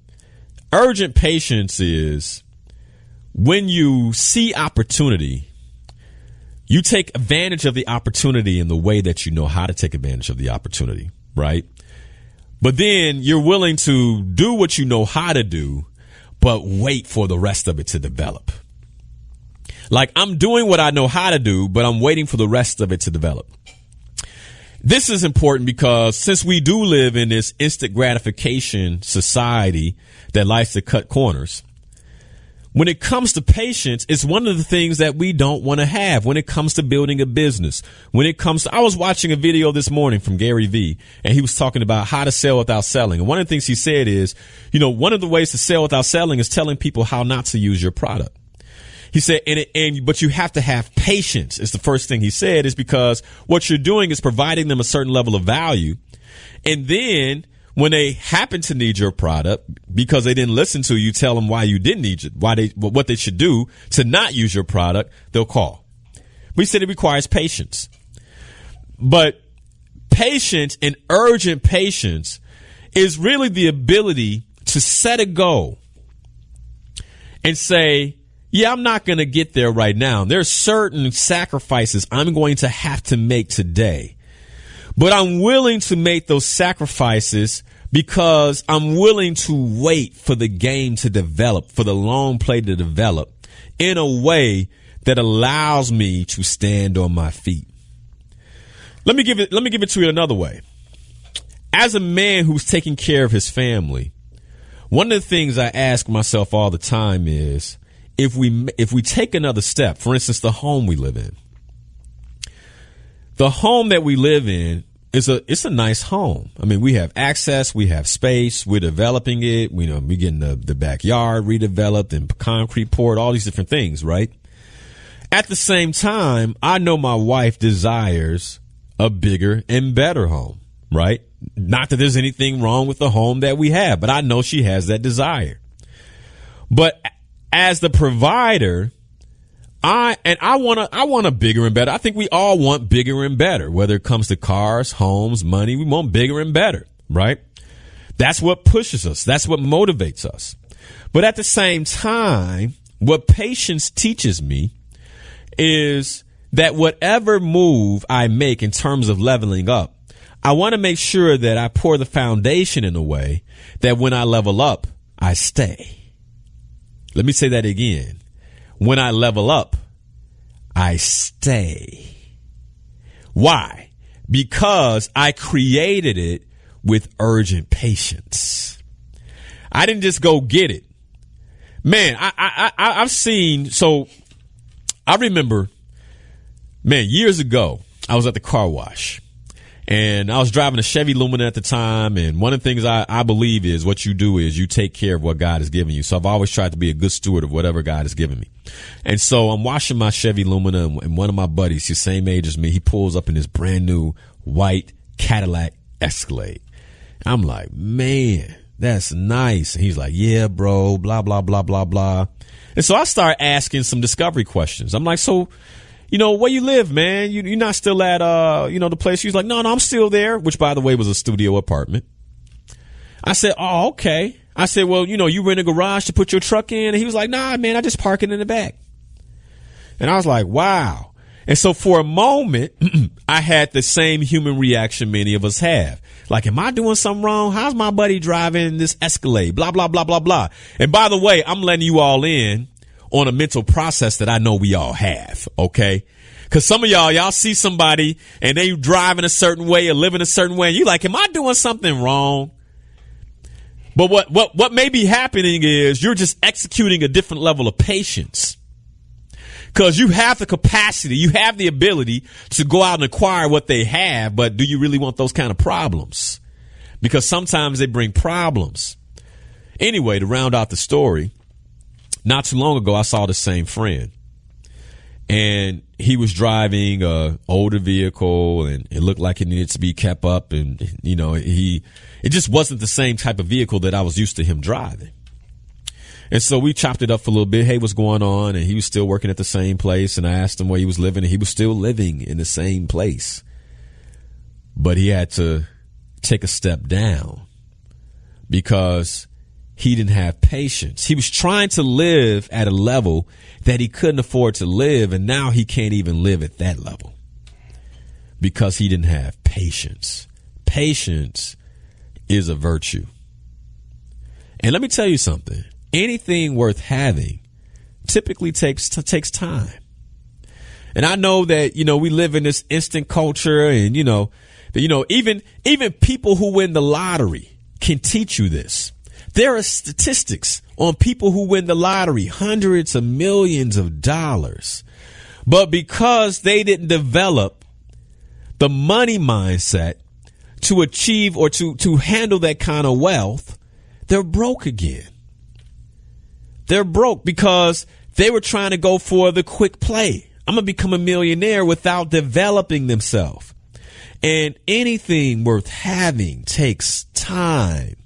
urgent patience is when you see opportunity, you take advantage of the opportunity in the way that you know how to take advantage of the opportunity, right? But then you're willing to do what you know how to do, but wait for the rest of it to develop. Like, I'm doing what I know how to do, but I'm waiting for the rest of it to develop. This is important because since we do live in this instant gratification society that likes to cut corners, when it comes to patience, it's one of the things that we don't want to have when it comes to building a business. When it comes to, I was watching a video this morning from Gary Vee, and he was talking about how to sell without selling. And one of the things he said is, one of the ways to sell without selling is telling people how not to use your product. He said, but you have to have patience is the first thing he said, is because what you're doing is providing them a certain level of value. And then when they happen to need your product because they didn't listen to you, tell them why you didn't need it, what they should do to not use your product, they'll call. We said it requires patience. But patience and urgent patience is really the ability to set a goal and say, yeah, I'm not going to get there right now. There are certain sacrifices I'm going to have to make today. But I'm willing to make those sacrifices because I'm willing to wait for the game to develop, for the long play to develop in a way that allows me to stand on my feet. Let me give it to you another way. As a man who's taking care of his family, one of the things I ask myself all the time is, if we take another step, for instance, the home we live in. The home that we live in it's a nice home. I mean, we have access, we have space, we're developing it. We're getting the backyard redeveloped and concrete poured, all these different things, right? At the same time, I know my wife desires a bigger and better home, right? Not that there's anything wrong with the home that we have, but I know she has that desire. But as the provider, I want a bigger and better. I think we all want bigger and better, whether it comes to cars, homes, money. We want bigger and better, right? That's what pushes us. That's what motivates us. But at the same time, what patience teaches me is that whatever move I make in terms of leveling up, I want to make sure that I pour the foundation in a way that when I level up, I stay. Let me say that again. When I level up, I stay. Why? Because I created it with urgent patience. I didn't just go get it. Man, I've seen, so I remember, years ago, I was at the car wash And I was driving a Chevy Lumina at the time. And one of the things I believe is what you do is you take care of what God has given you. So I've always tried to be a good steward of whatever God has given me. And so I'm washing my Chevy Lumina, and one of my buddies, he's the same age as me, he pulls up in this brand new white Cadillac Escalade. I'm like, man, that's nice. And he's like, yeah, bro, blah, blah, blah, blah, blah. And so I start asking some discovery questions. I'm like, so, where you live, man? You're not still at, the place? He's like, no, I'm still there, which, by the way, was a studio apartment. I said, oh, okay. I said, well, you rent a garage to put your truck in? And he was like, nah, man, I just park it in the back. And I was like, wow. And so for a moment, I had the same human reaction many of us have. Like, am I doing something wrong? How's my buddy driving this Escalade? Blah, blah, blah, blah, blah. And by the way, I'm letting you all in on a mental process that I know we all have, okay? Because some of y'all see somebody and they driving a certain way or living a certain way, and you're like, am I doing something wrong? But what may be happening is you're just executing a different level of patience. Because you have the capacity, you have the ability to go out and acquire what they have, but do you really want those kind of problems? Because sometimes they bring problems. Anyway, to round out the story, not too long ago, I saw the same friend. And he was driving a older vehicle, and it looked like it needed to be kept up. And, it just wasn't the same type of vehicle that I was used to him driving. And so we chopped it up for a little bit. Hey, what's going on? And he was still working at the same place. And I asked him where he was living, and he was still living in the same place. But he had to take a step down because he didn't have patience. He was trying to live at a level that he couldn't afford to live. And now he can't even live at that level because he didn't have patience. Patience is a virtue. And let me tell you something. Anything worth having typically takes time. And I know that, we live in this instant culture, and, even people who win the lottery can teach you this. There are statistics on people who win the lottery, hundreds of millions of dollars. But because they didn't develop the money mindset to achieve or to handle that kind of wealth, they're broke again. They're broke because they were trying to go for the quick play. I'm going to become a millionaire without developing themselves. And anything worth having takes time.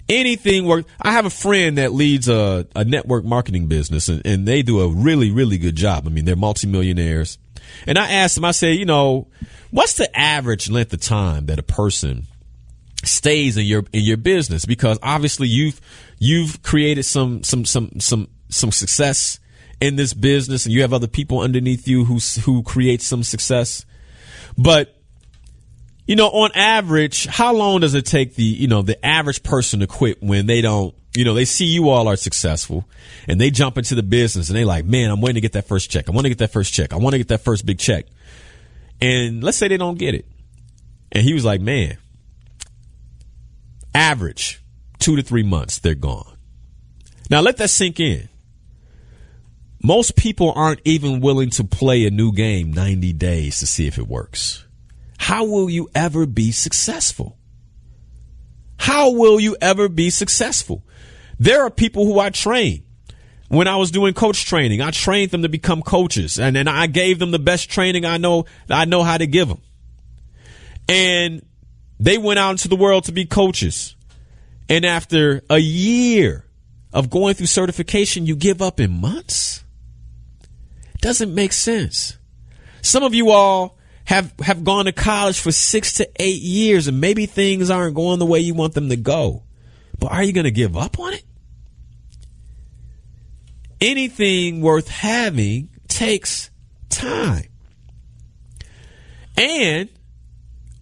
Anything worth. I have a friend that leads a network marketing business, and they do a really, really good job. I mean, they're multimillionaires. And I asked him, I said, what's the average length of time that a person stays in your business? Because obviously you've created some success in this business, and you have other people underneath you who create some success. But on average, how long does it take the average person to quit when they don't, they see you all are successful and they jump into the business and they like, man, I'm waiting to get that first check. I want to get that first check. I want to get that first big check. And let's say they don't get it. And he was like, man, average 2 to 3 months, they're gone. Now let that sink in. Most people aren't even willing to play a new game 90 days to see if it works. How will you ever be successful? How will you ever be successful? There are people who I train. When I was doing coach training, I trained them to become coaches, and then I gave them the best training I know how to give them. And they went out into the world to be coaches. And after a year of going through certification, you give up in months? Doesn't make sense. Some of you all have gone to college for 6 to 8 years, and maybe things aren't going the way you want them to go. But are you going to give up on it? Anything worth having takes time. And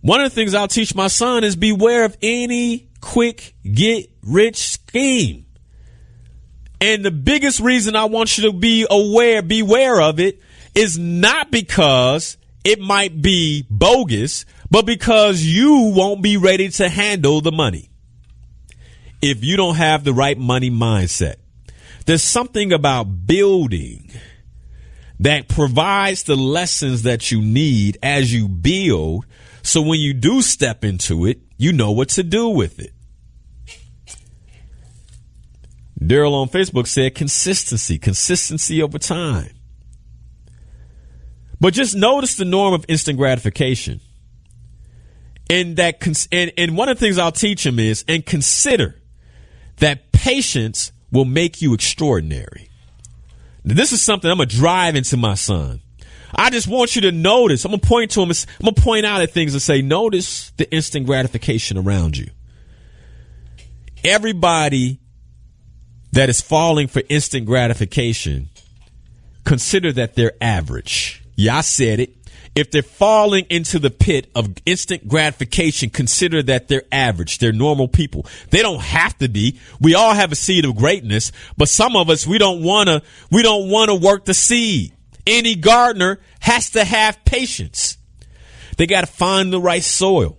one of the things I'll teach my son is beware of any quick get rich scheme. And the biggest reason I want you to beware of it is not because it might be bogus, but because you won't be ready to handle the money. If you don't have the right money mindset, there's something about building that provides the lessons that you need as you build, So when you do step into it, you know what to do with it. Daryl on Facebook said consistency over time. But just notice the norm of instant gratification. And and one of the things I'll teach him is, and consider that patience will make you extraordinary. Now, this is something I'm going to drive into my son. I just want you to notice. I'm going to point to him. I'm going to point out at things and say, notice the instant gratification around you. Everybody that is falling for instant gratification, consider that they're average. Yeah, I said it. If they're falling into the pit of instant gratification, consider that they're average. They're normal people. They don't have to be. We all have a seed of greatness, but some of us, we don't want to work the seed. Any gardener has to have patience. They got to find the right soil.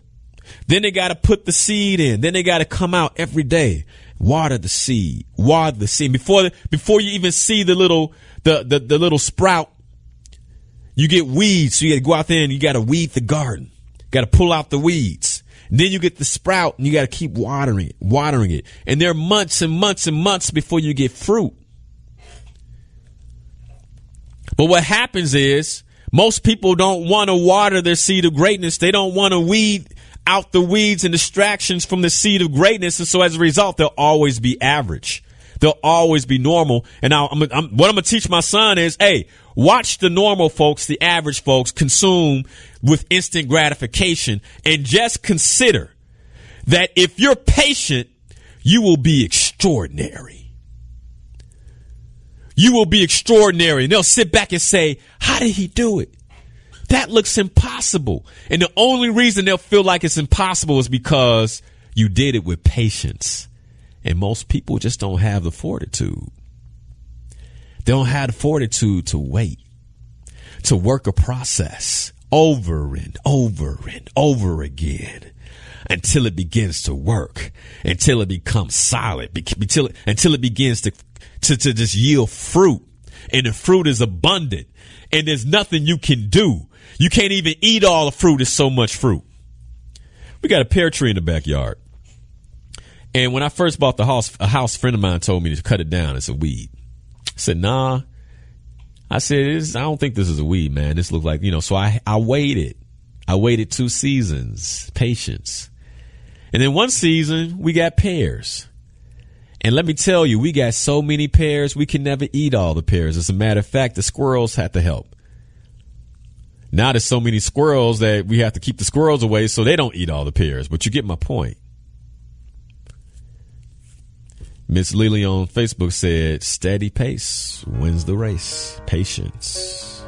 Then they got to put the seed in. Then they got to come out every day. Water the seed. Before you even see the little sprout, you get weeds. So you got to go out there and you got to weed the garden. Got to pull out the weeds. And then you get the sprout and you got to keep watering it. And there are months and months and months before you get fruit. But what happens is most people don't want to water their seed of greatness. They don't want to weed out the weeds and distractions from the seed of greatness. And so as a result, they'll always be average. They'll always be normal. And now what I'm going to teach my son is, hey, watch the normal folks, the average folks consume with instant gratification, and just consider that if you're patient, you will be extraordinary. You will be extraordinary. And they'll sit back and say, how did he do it? That looks impossible. And the only reason they'll feel like it's impossible is because you did it with patience. And most people just don't have the fortitude. They don't have the fortitude to wait, to work a process over and over and over again until it begins to work, until it becomes solid, until it begins to just yield fruit. And the fruit is abundant and there's nothing you can do. You can't even eat all the fruit. It's so much fruit. We got a pear tree in the backyard. And when I first bought the house, a friend of mine told me to cut it down. It's a weed. I said, nah. I said, I don't think this is a weed, man. This looks like, so I waited. I waited 2 seasons, patience. And then one season we got pears. And let me tell you, we got so many pears, we can never eat all the pears. As a matter of fact, the squirrels had to help. Now there's so many squirrels that we have to keep the squirrels away so they don't eat all the pears. But you get my point. Miss Lily on Facebook said, steady pace wins the race. Patience.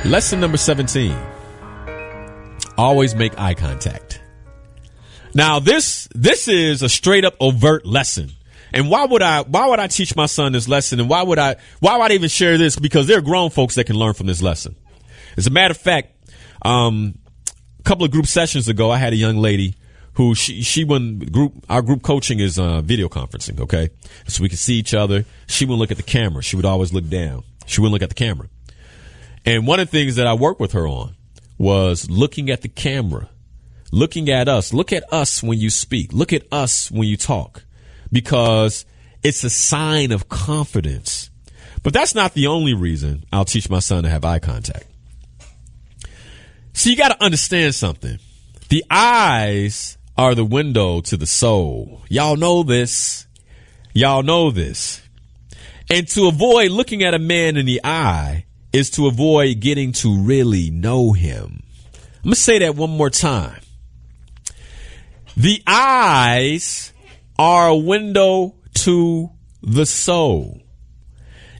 Lesson number 17. Always make eye contact. Now this is a straight up overt lesson. And why would I teach my son this lesson? And why would I even share this? Because there are grown folks that can learn from this lesson. As a matter of fact, a couple of group sessions ago, I had a young lady who our group coaching is video conferencing. Okay. So we could see each other. She wouldn't look at the camera. She would always look down. She wouldn't look at the camera. And one of the things that I worked with her on was looking at the camera, looking at us. Look at us when you speak. Look at us when you talk, because it's a sign of confidence. But that's not the only reason I'll teach my son to have eye contact. So you got to understand something. The eyes are the window to the soul. Y'all know this. Y'all know this. And to avoid looking at a man in the eye is to avoid getting to really know him. I'm going to say that one more time. The eyes are a window to the soul.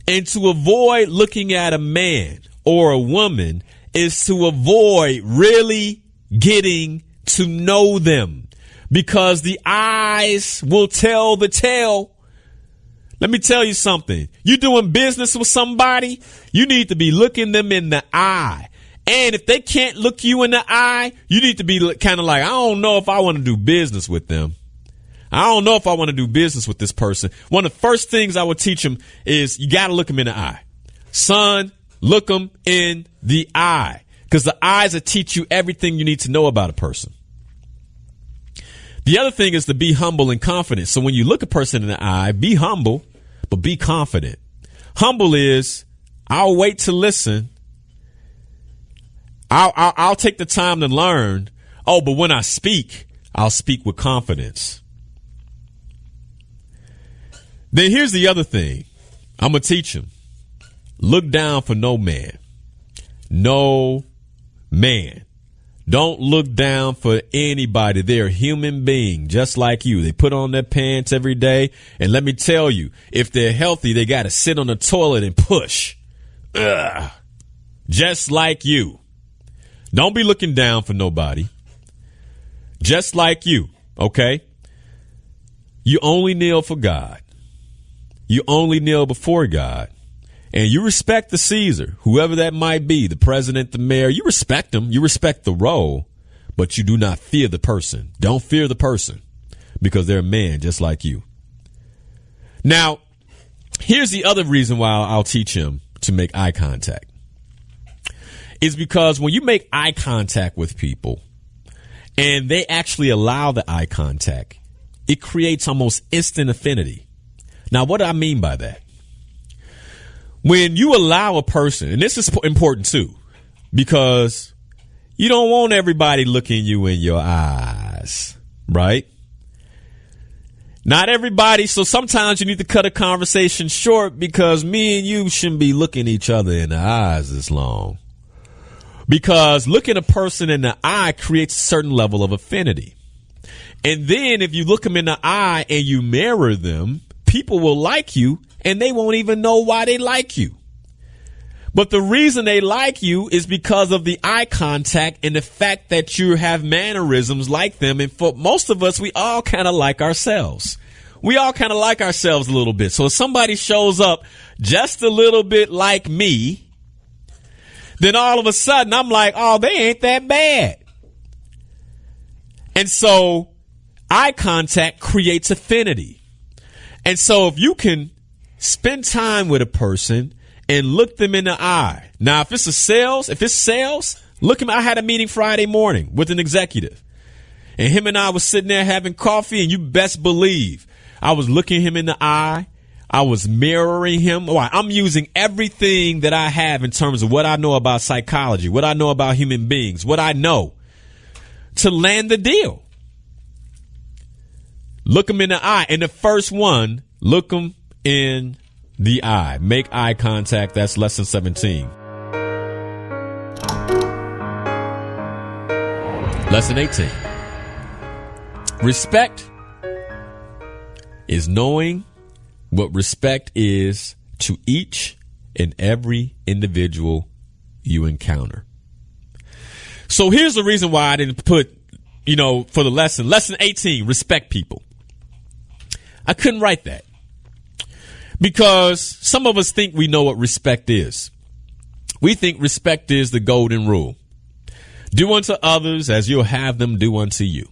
And to avoid looking at a man or a woman is to avoid really getting to know them, because the eyes will tell the tale. Let me tell you something. You're doing business with somebody, you need to be looking them in the eye. And if they can't look you in the eye, you need to be kind of like, I don't know if I want to do business with them. I don't know if I want to do business with this person. One of the first things I would teach them is you got to look them in the eye. Son, Look them in the eye, because the eyes will teach you everything you need to know about a person. The other thing is to be humble and confident. So when you look a person in the eye, be humble, but be confident. Humble is, I'll wait to listen. I'll take the time to learn. Oh, but when I speak, I'll speak with confidence. Then here's the other thing. I'm going to teach him. Look down for no man. No man. Don't look down for anybody. They're a human being just like you. They put on their pants every day. And let me tell you, if they're healthy, they got to sit on the toilet and push. Ugh. Just like you. Don't be looking down for nobody. Just like you, okay? You only kneel for God. You only kneel before God. And you respect the Caesar, whoever that might be, the president, the mayor. You respect them. You respect the role, but you do not fear the person. Don't fear the person, because they're a man just like you. Now, here's the other reason why I'll teach him to make eye contact. Is because when you make eye contact with people and they actually allow the eye contact, it creates almost instant affinity. Now, what do I mean by that? When you allow a person, and this is important too, because you don't want everybody looking you in your eyes, right? Not everybody. So sometimes you need to cut a conversation short, because me and you shouldn't be looking each other in the eyes this long. Because looking a person in the eye creates a certain level of affinity. And then if you look them in the eye and you mirror them, people will like you and they won't even know why they like you. But the reason they like you is because of the eye contact and the fact that you have mannerisms like them. And for most of us, we all kind of like ourselves. We all kind of like ourselves a little bit. So if somebody shows up just a little bit like me, then all of a sudden I'm like, oh, they ain't that bad. And so eye contact creates affinity. And so if you can spend time with a person and look them in the eye. Now, if it's sales, look him. I had a meeting Friday morning with an executive, and him and I was sitting there having coffee, and you best believe I was looking him in the eye. I was mirroring him. I'm using everything that I have in terms of what I know about psychology, what I know about human beings, what I know to land the deal. Look him in the eye. And the first one, look him in the eye. Make eye contact. That's lesson 17. Lesson 18. Respect is knowing what respect is to each and every individual you encounter. So here's the reason why I didn't put, for the lesson 18, respect people. I couldn't write that because some of us think we know what respect is. We think respect is the golden rule. Do unto others as you'll have them do unto you.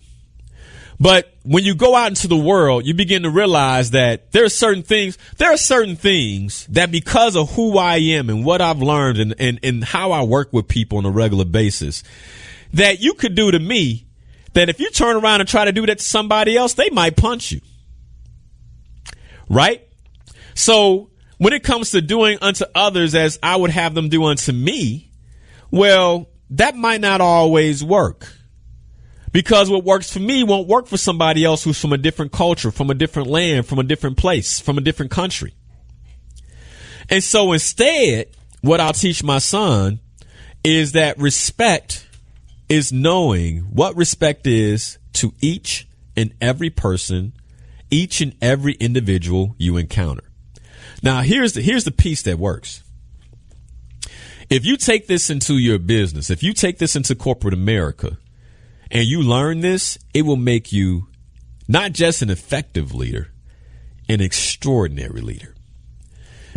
But when you go out into the world, you begin to realize that there are certain things that because of who I am and what I've learned and how I work with people on a regular basis, that you could do to me, that if you turn around and try to do that to somebody else, they might punch you. Right? So when it comes to doing unto others as I would have them do unto me, well, that might not always work. Because what works for me won't work for somebody else who's from a different culture, from a different land, from a different place, from a different country. And so instead, what I'll teach my son is that respect is knowing what respect is to each and every person, each and every individual you encounter. Now, here's the piece that works. If you take this into your business, if you take this into corporate America, and you learn this, it will make you not just an effective leader, an extraordinary leader.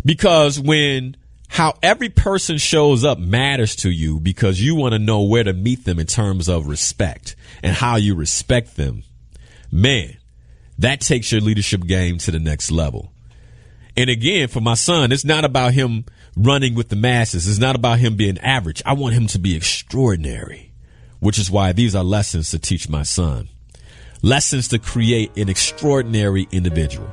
Because when how every person shows up matters to you because you want to know where to meet them in terms of respect and how you respect them, man, that takes your leadership game to the next level. And again, for my son, it's not about him running with the masses. It's not about him being average. I want him to be extraordinary, which is why these are lessons to teach my son. Lessons to create an extraordinary individual.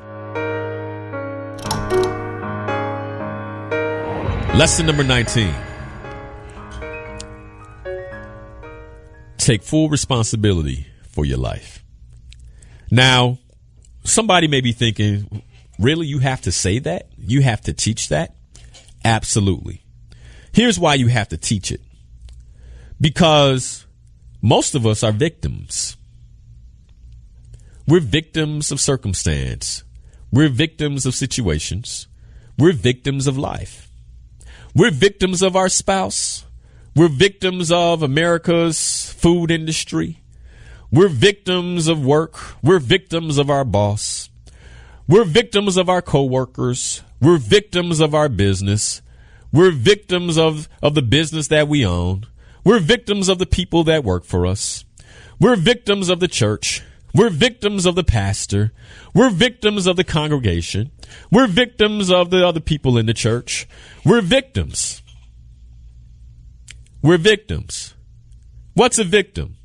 Lesson number 19. Take full responsibility for your life. Now, somebody may be thinking, really, you have to say that? You have to teach that? Absolutely. Here's why you have to teach it. Because most of us are victims. We're victims of circumstance. We're victims of situations. We're victims of life. We're victims of our spouse. We're victims of America's food industry. We're victims of work. We're victims of our boss. We're victims of our coworkers. We're victims of our business. We're victims of the business that we own. We're victims of the people that work for us. We're victims of the church. We're victims of the pastor. We're victims of the congregation. We're victims of the other people in the church. We're victims. We're victims. What's a victim?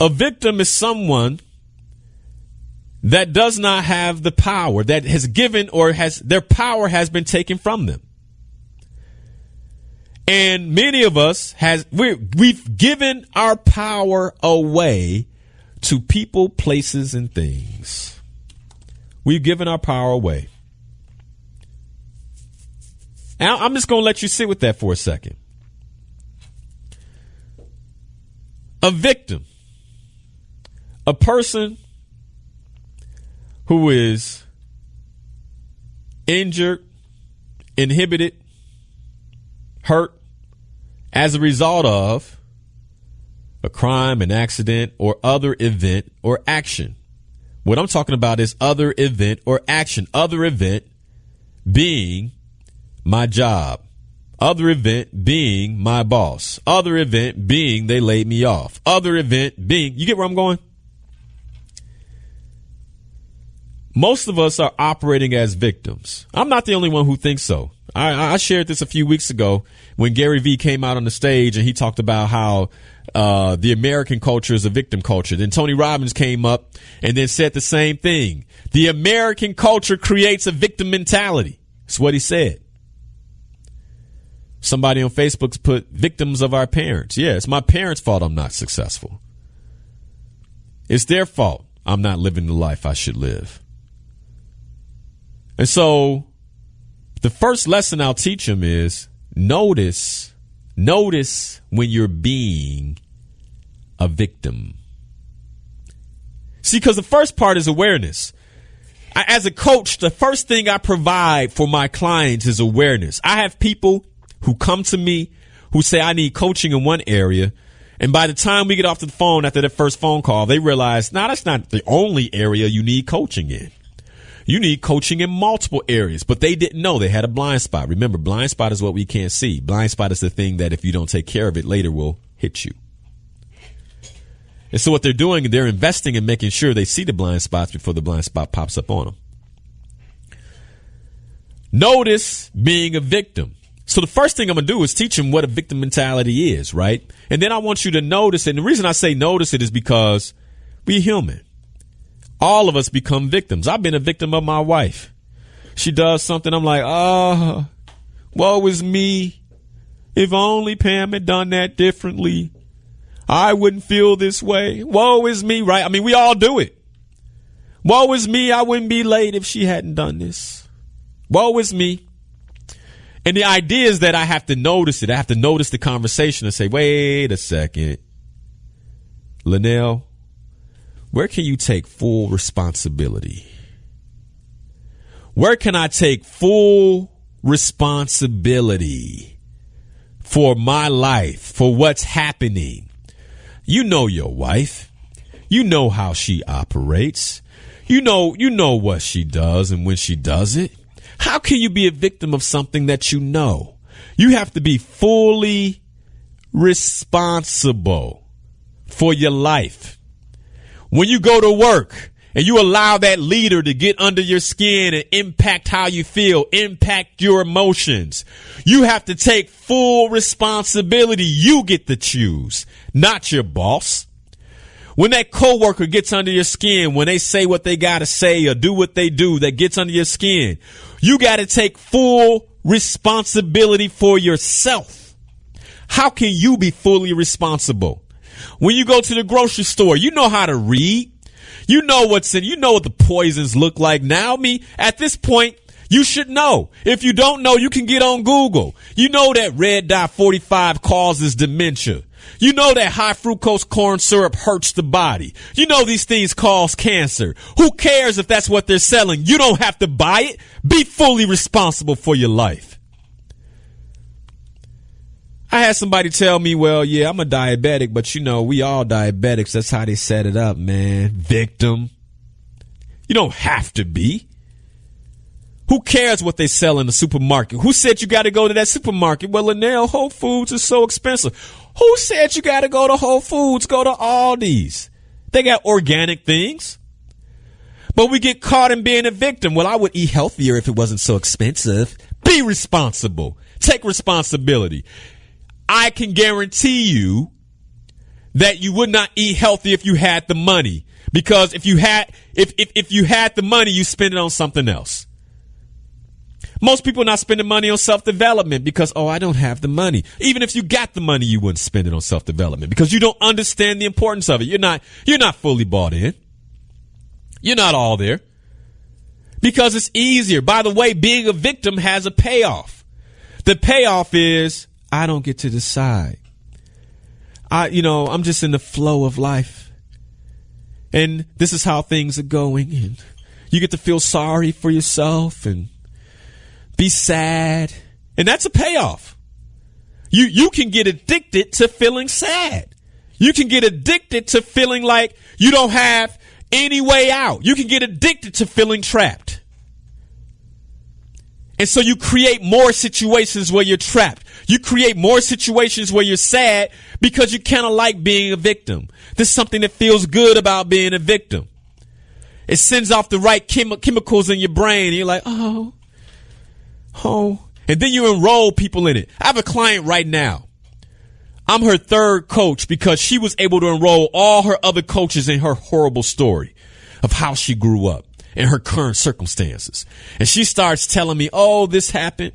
A victim is someone that does not have the power, that has given or has their power has been taken from them. And many of us we've given our power away to people, places, and things. We've given our power away. Now, I'm just going to let you sit with that for a second. A victim, a person who is injured, inhibited, hurt as a result of a crime, an accident, or other event or action. What I'm talking about is other event or action. Other event being my job. Other event being my boss. Other event being they laid me off. Other event being, you get where I'm going? Most of us are operating as victims. I'm not the only one who thinks so. I shared this a few weeks ago when Gary Vee came out on the stage and he talked about how the American culture is a victim culture. Then Tony Robbins came up and then said the same thing. The American culture creates a victim mentality. That's what he said. Somebody on Facebook's put victims of our parents. Yeah, it's my parents' fault I'm not successful. It's their fault I'm not living the life I should live. And so the first lesson I'll teach them is notice when you're being a victim. See, because the first part is awareness. As a coach, the first thing I provide for my clients is awareness. I have people who come to me who say I need coaching in one area. And by the time we get off the phone after their first phone call, they realize, that's not the only area you need coaching in. You need coaching in multiple areas, but they didn't know they had a blind spot. Remember, blind spot is what we can't see. Blind spot is the thing that if you don't take care of it later will hit you. And so what they're doing, they're investing in making sure they see the blind spots before the blind spot pops up on them. Notice being a victim. So the first thing I'm going to do is teach them what a victim mentality is, right? And then I want you to notice it. And the reason I say notice it is because we're human. All of us become victims. I've been a victim of my wife. She does something. I'm like, woe is me. If only Pam had done that differently, I wouldn't feel this way. Woe is me, right? I mean, we all do it. Woe is me. I wouldn't be late if she hadn't done this. Woe is me. And the idea is that I have to notice it. I have to notice the conversation and say, wait a second. Linal, where can you take full responsibility? Where can I take full responsibility for my life, for what's happening? You know your wife. You know how she operates. You know what she does and when she does it. How can you be a victim of something that you know? You have to be fully responsible for your life. When you go to work and you allow that leader to get under your skin and impact how you feel, impact your emotions, you have to take full responsibility. You get to choose, not your boss. When that coworker gets under your skin, when they say what they got to say or do what they do that gets under your skin, you got to take full responsibility for yourself. How can you be fully responsible? When you go to the grocery store, you know how to read. You know what's in, you know what the poisons look like now. At this point, you should know. If you don't know, you can get on Google. You know that red dye 45 causes dementia. You know that high fructose corn syrup hurts the body. You know these things cause cancer. Who cares if that's what they're selling? You don't have to buy it. Be fully responsible for your life. I had somebody tell me, well, yeah, I'm a diabetic, but you know, we all diabetics. That's how they set it up, man. Victim. You don't have to be. Who cares what they sell in the supermarket? Who said you got to go to that supermarket? Well, Linal, Whole Foods is so expensive. Who said you got to go to Whole Foods? Go to Aldi's. They got organic things. But we get caught in being a victim. Well, I would eat healthier if it wasn't so expensive. Be responsible. Take responsibility. I can guarantee you that you would not eat healthy if you had the money. Because if you had the money, you spend it on something else. Most people are not spending money on self-development because, I don't have the money. Even if you got the money, you wouldn't spend it on self-development because you don't understand the importance of it. You're not fully bought in. You're not all there because it's easier. By the way, being a victim has a payoff. The payoff is I don't get to decide. I'm just in the flow of life. And this is how things are going. And you get to feel sorry for yourself and be sad. And that's a payoff. You can get addicted to feeling sad. You can get addicted to feeling like you don't have any way out. You can get addicted to feeling trapped. And so you create more situations where you're trapped. You create more situations where you're sad because you kind of like being a victim. There's something that feels good about being a victim. It sends off the right chemicals in your brain. And you're like, oh. And then you enroll people in it. I have a client right now. I'm her third coach because she was able to enroll all her other coaches in her horrible story of how she grew up and her current circumstances. And she starts telling me, this happened.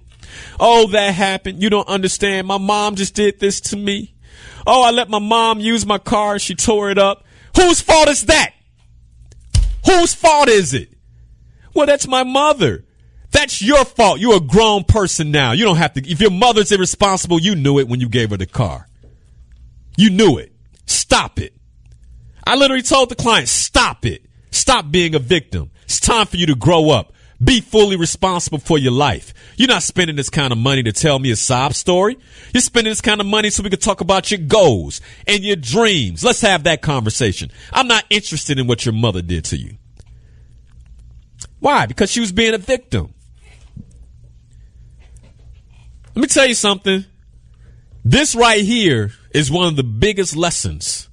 That happened. You don't understand. My mom just did this to me. I let my mom use my car. She tore it up. Whose fault is that? Whose fault is it? Well, that's my mother. That's your fault. You're a grown person now. You don't have to. If your mother's irresponsible, you knew it when you gave her the car. You knew it. Stop it. I literally told the client, stop it. Stop being a victim. It's time for you to grow up. Be fully responsible for your life. You're not spending this kind of money to tell me a sob story. You're spending this kind of money so we can talk about your goals and your dreams. Let's have that conversation. I'm not interested in what your mother did to you. Why? Because she was being a victim. Let me tell you something. This right here is one of the biggest lessons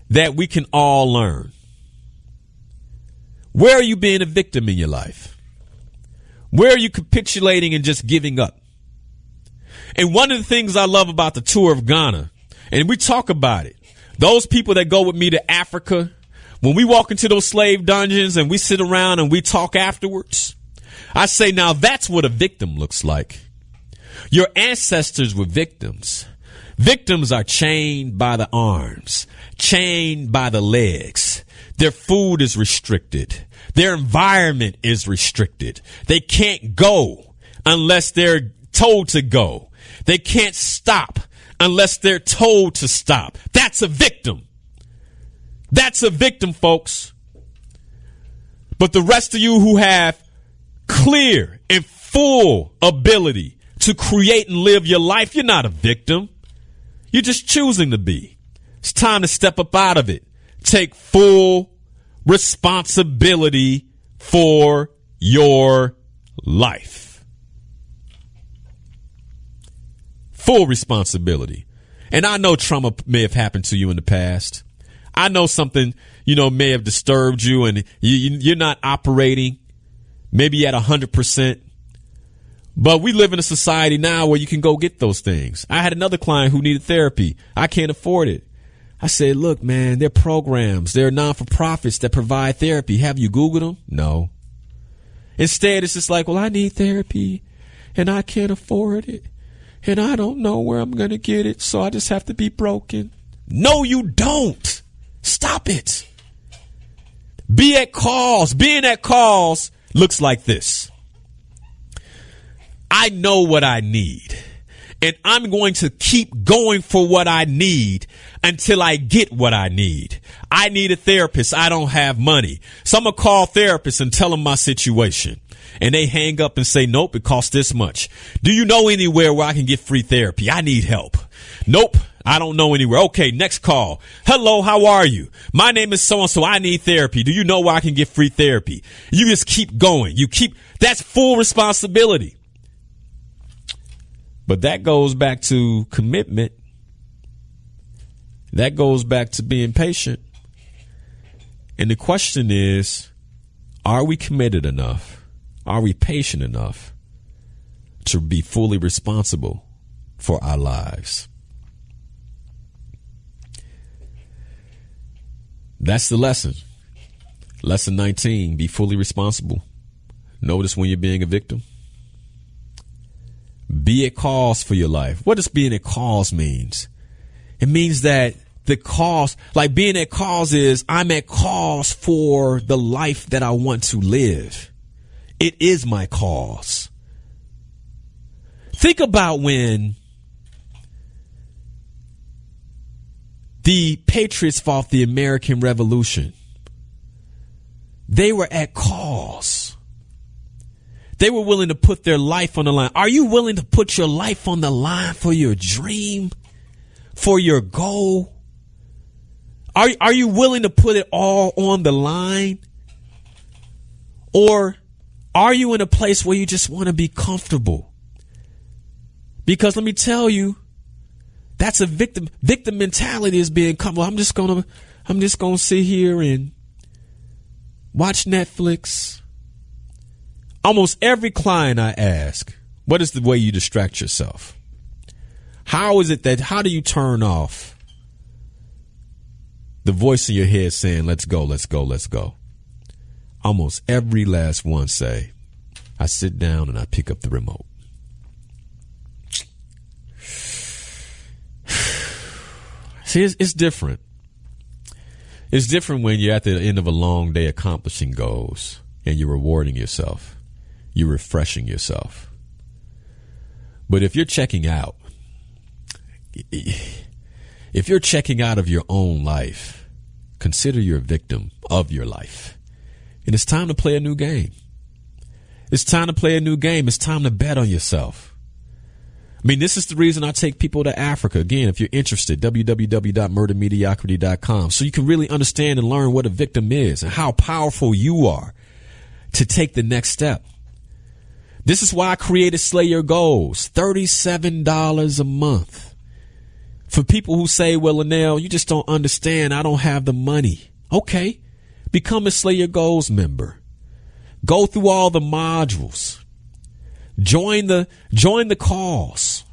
that we can all learn. Where are you being a victim in your life? Where are you capitulating and just giving up? And one of the things I love about the tour of Ghana, and we talk about it, those people that go with me to Africa, when we walk into those slave dungeons and we sit around and we talk afterwards, I say, now that's what a victim looks like. Your ancestors were victims. Victims are chained by the arms, chained by the legs. Their food is restricted. Their environment is restricted. They can't go unless they're told to go. They can't stop unless they're told to stop. That's a victim. That's a victim, folks. But the rest of you who have clear and full ability to create and live your life, you're not a victim. You're just choosing to be. It's time to step up out of it. Take full responsibility for your life. Full responsibility. And I know trauma may have happened to you in the past. I know something, may have disturbed you and you're not operating maybe at 100%. But we live in a society now where you can go get those things. I had another client who needed therapy. I can't afford it. I said, look, man, there are programs. There are non-for-profits that provide therapy. Have you Googled them? No. Instead, it's just like, well, I need therapy and I can't afford it. And I don't know where I'm going to get it. So I just have to be broken. No, you don't. Stop it. Be at cause. Being at cause looks like this. I know what I need, and I'm going to keep going for what I need until I get what I need. I need a therapist. I don't have money. So I'm going to call therapists and tell them my situation. And they hang up and say, nope, it costs this much. Do you know anywhere where I can get free therapy? I need help. Nope, I don't know anywhere. Okay, next call. Hello, how are you? My name is so-and-so. I need therapy. Do you know where I can get free therapy? You just keep going. That's full responsibility. But that goes back to commitment. That goes back to being patient. And the question is, are we committed enough? Are we patient enough to be fully responsible for our lives? That's the lesson. Lesson 19, be fully responsible. Notice when you're being a victim. Be at cause for your life. What does being at cause means? It means that the cause, like being at cause is I'm at cause for the life that I want to live. It is my cause. Think about when the Patriots fought the American Revolution. They were at cause. They were willing to put their life on the line. Are you willing to put your life on the line for your dream, for your goal? Are you willing to put it all on the line? Or are you in a place where you just want to be comfortable? Because let me tell you, that's a victim mentality is being comfortable. I'm just gonna sit here and watch Netflix. Almost every client I ask, what is the way you distract yourself? How do you turn off the voice in your head saying, let's go, let's go, let's go? Almost every last one say, I sit down and I pick up the remote. See, it's different. It's different when you're at the end of a long day accomplishing goals and you're rewarding yourself. You're refreshing yourself. But if you're checking out, of your own life, consider you're a victim of your life. And it's time to play a new game. It's time to play a new game. It's time to bet on yourself. I mean, this is the reason I take people to Africa. Again, if you're interested, www.murdermediocrity.com, so you can really understand and learn what a victim is and how powerful you are to take the next step. This is why I created Slay Your Goals, $37 a month. For people who say, well, Linal, you just don't understand. I don't have the money. Okay. Become a Slay Your Goals member. Go through all the modules. Join the calls.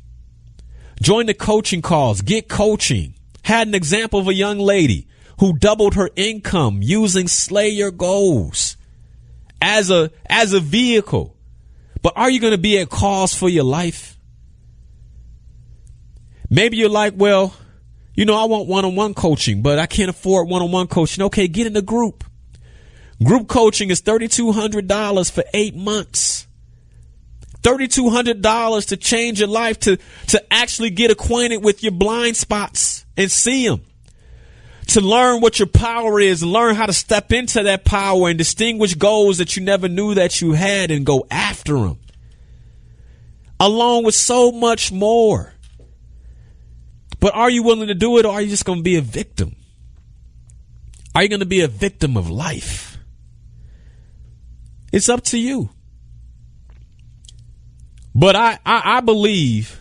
Join the coaching calls. Get coaching. Had an example of a young lady who doubled her income using Slay Your Goals as a vehicle. But are you going to be at cause for your life? Maybe you're like, well, I want one-on-one coaching, but I can't afford one-on-one coaching. Okay, get in a group. Group coaching is $3,200 for 8 months. $3,200 to change your life, to actually get acquainted with your blind spots and see them. To learn what your power is and learn how to step into that power and distinguish goals that you never knew that you had and go after them. Along with so much more. But are you willing to do it, or are you just going to be a victim? Are you going to be a victim of life? It's up to you. But I believe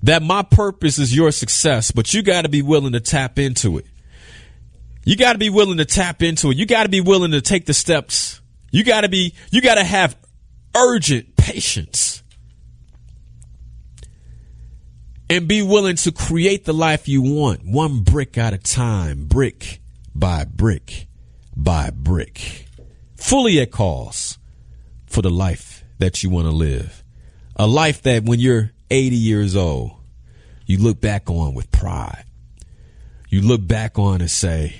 that my purpose is your success, but you got to be willing to tap into it. You got to be willing to tap into it. You got to be willing to take the steps. You got to have urgent patience and be willing to create the life you want, one brick at a time, brick by brick by brick, fully at cause for the life that you want to live. A life that when you're 80 years old, you look back on with pride. You look back on and say,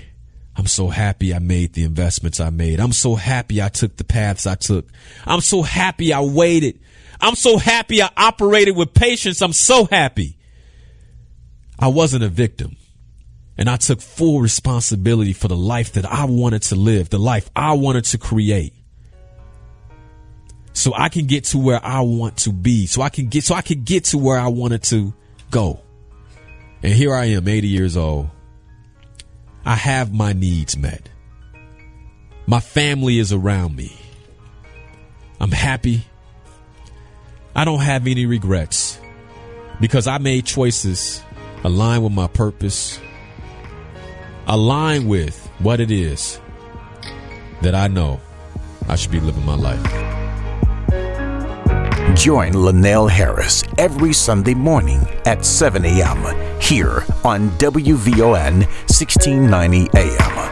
I'm so happy I made the investments I made. I'm so happy I took the paths I took. I'm so happy I waited. I'm so happy I operated with patience. I'm so happy I wasn't a victim. And I took full responsibility for the life that I wanted to live, the life I wanted to create. So I can get to where I want to be. So I can get to where I wanted to go. And here I am, 80 years old. I have my needs met. My family is around me. I'm happy. I don't have any regrets because I made choices aligned with my purpose, aligned with what it is that I know I should be living my life. Join Linal Harris every Sunday morning at 7 a.m. here on WVON 1690 AM.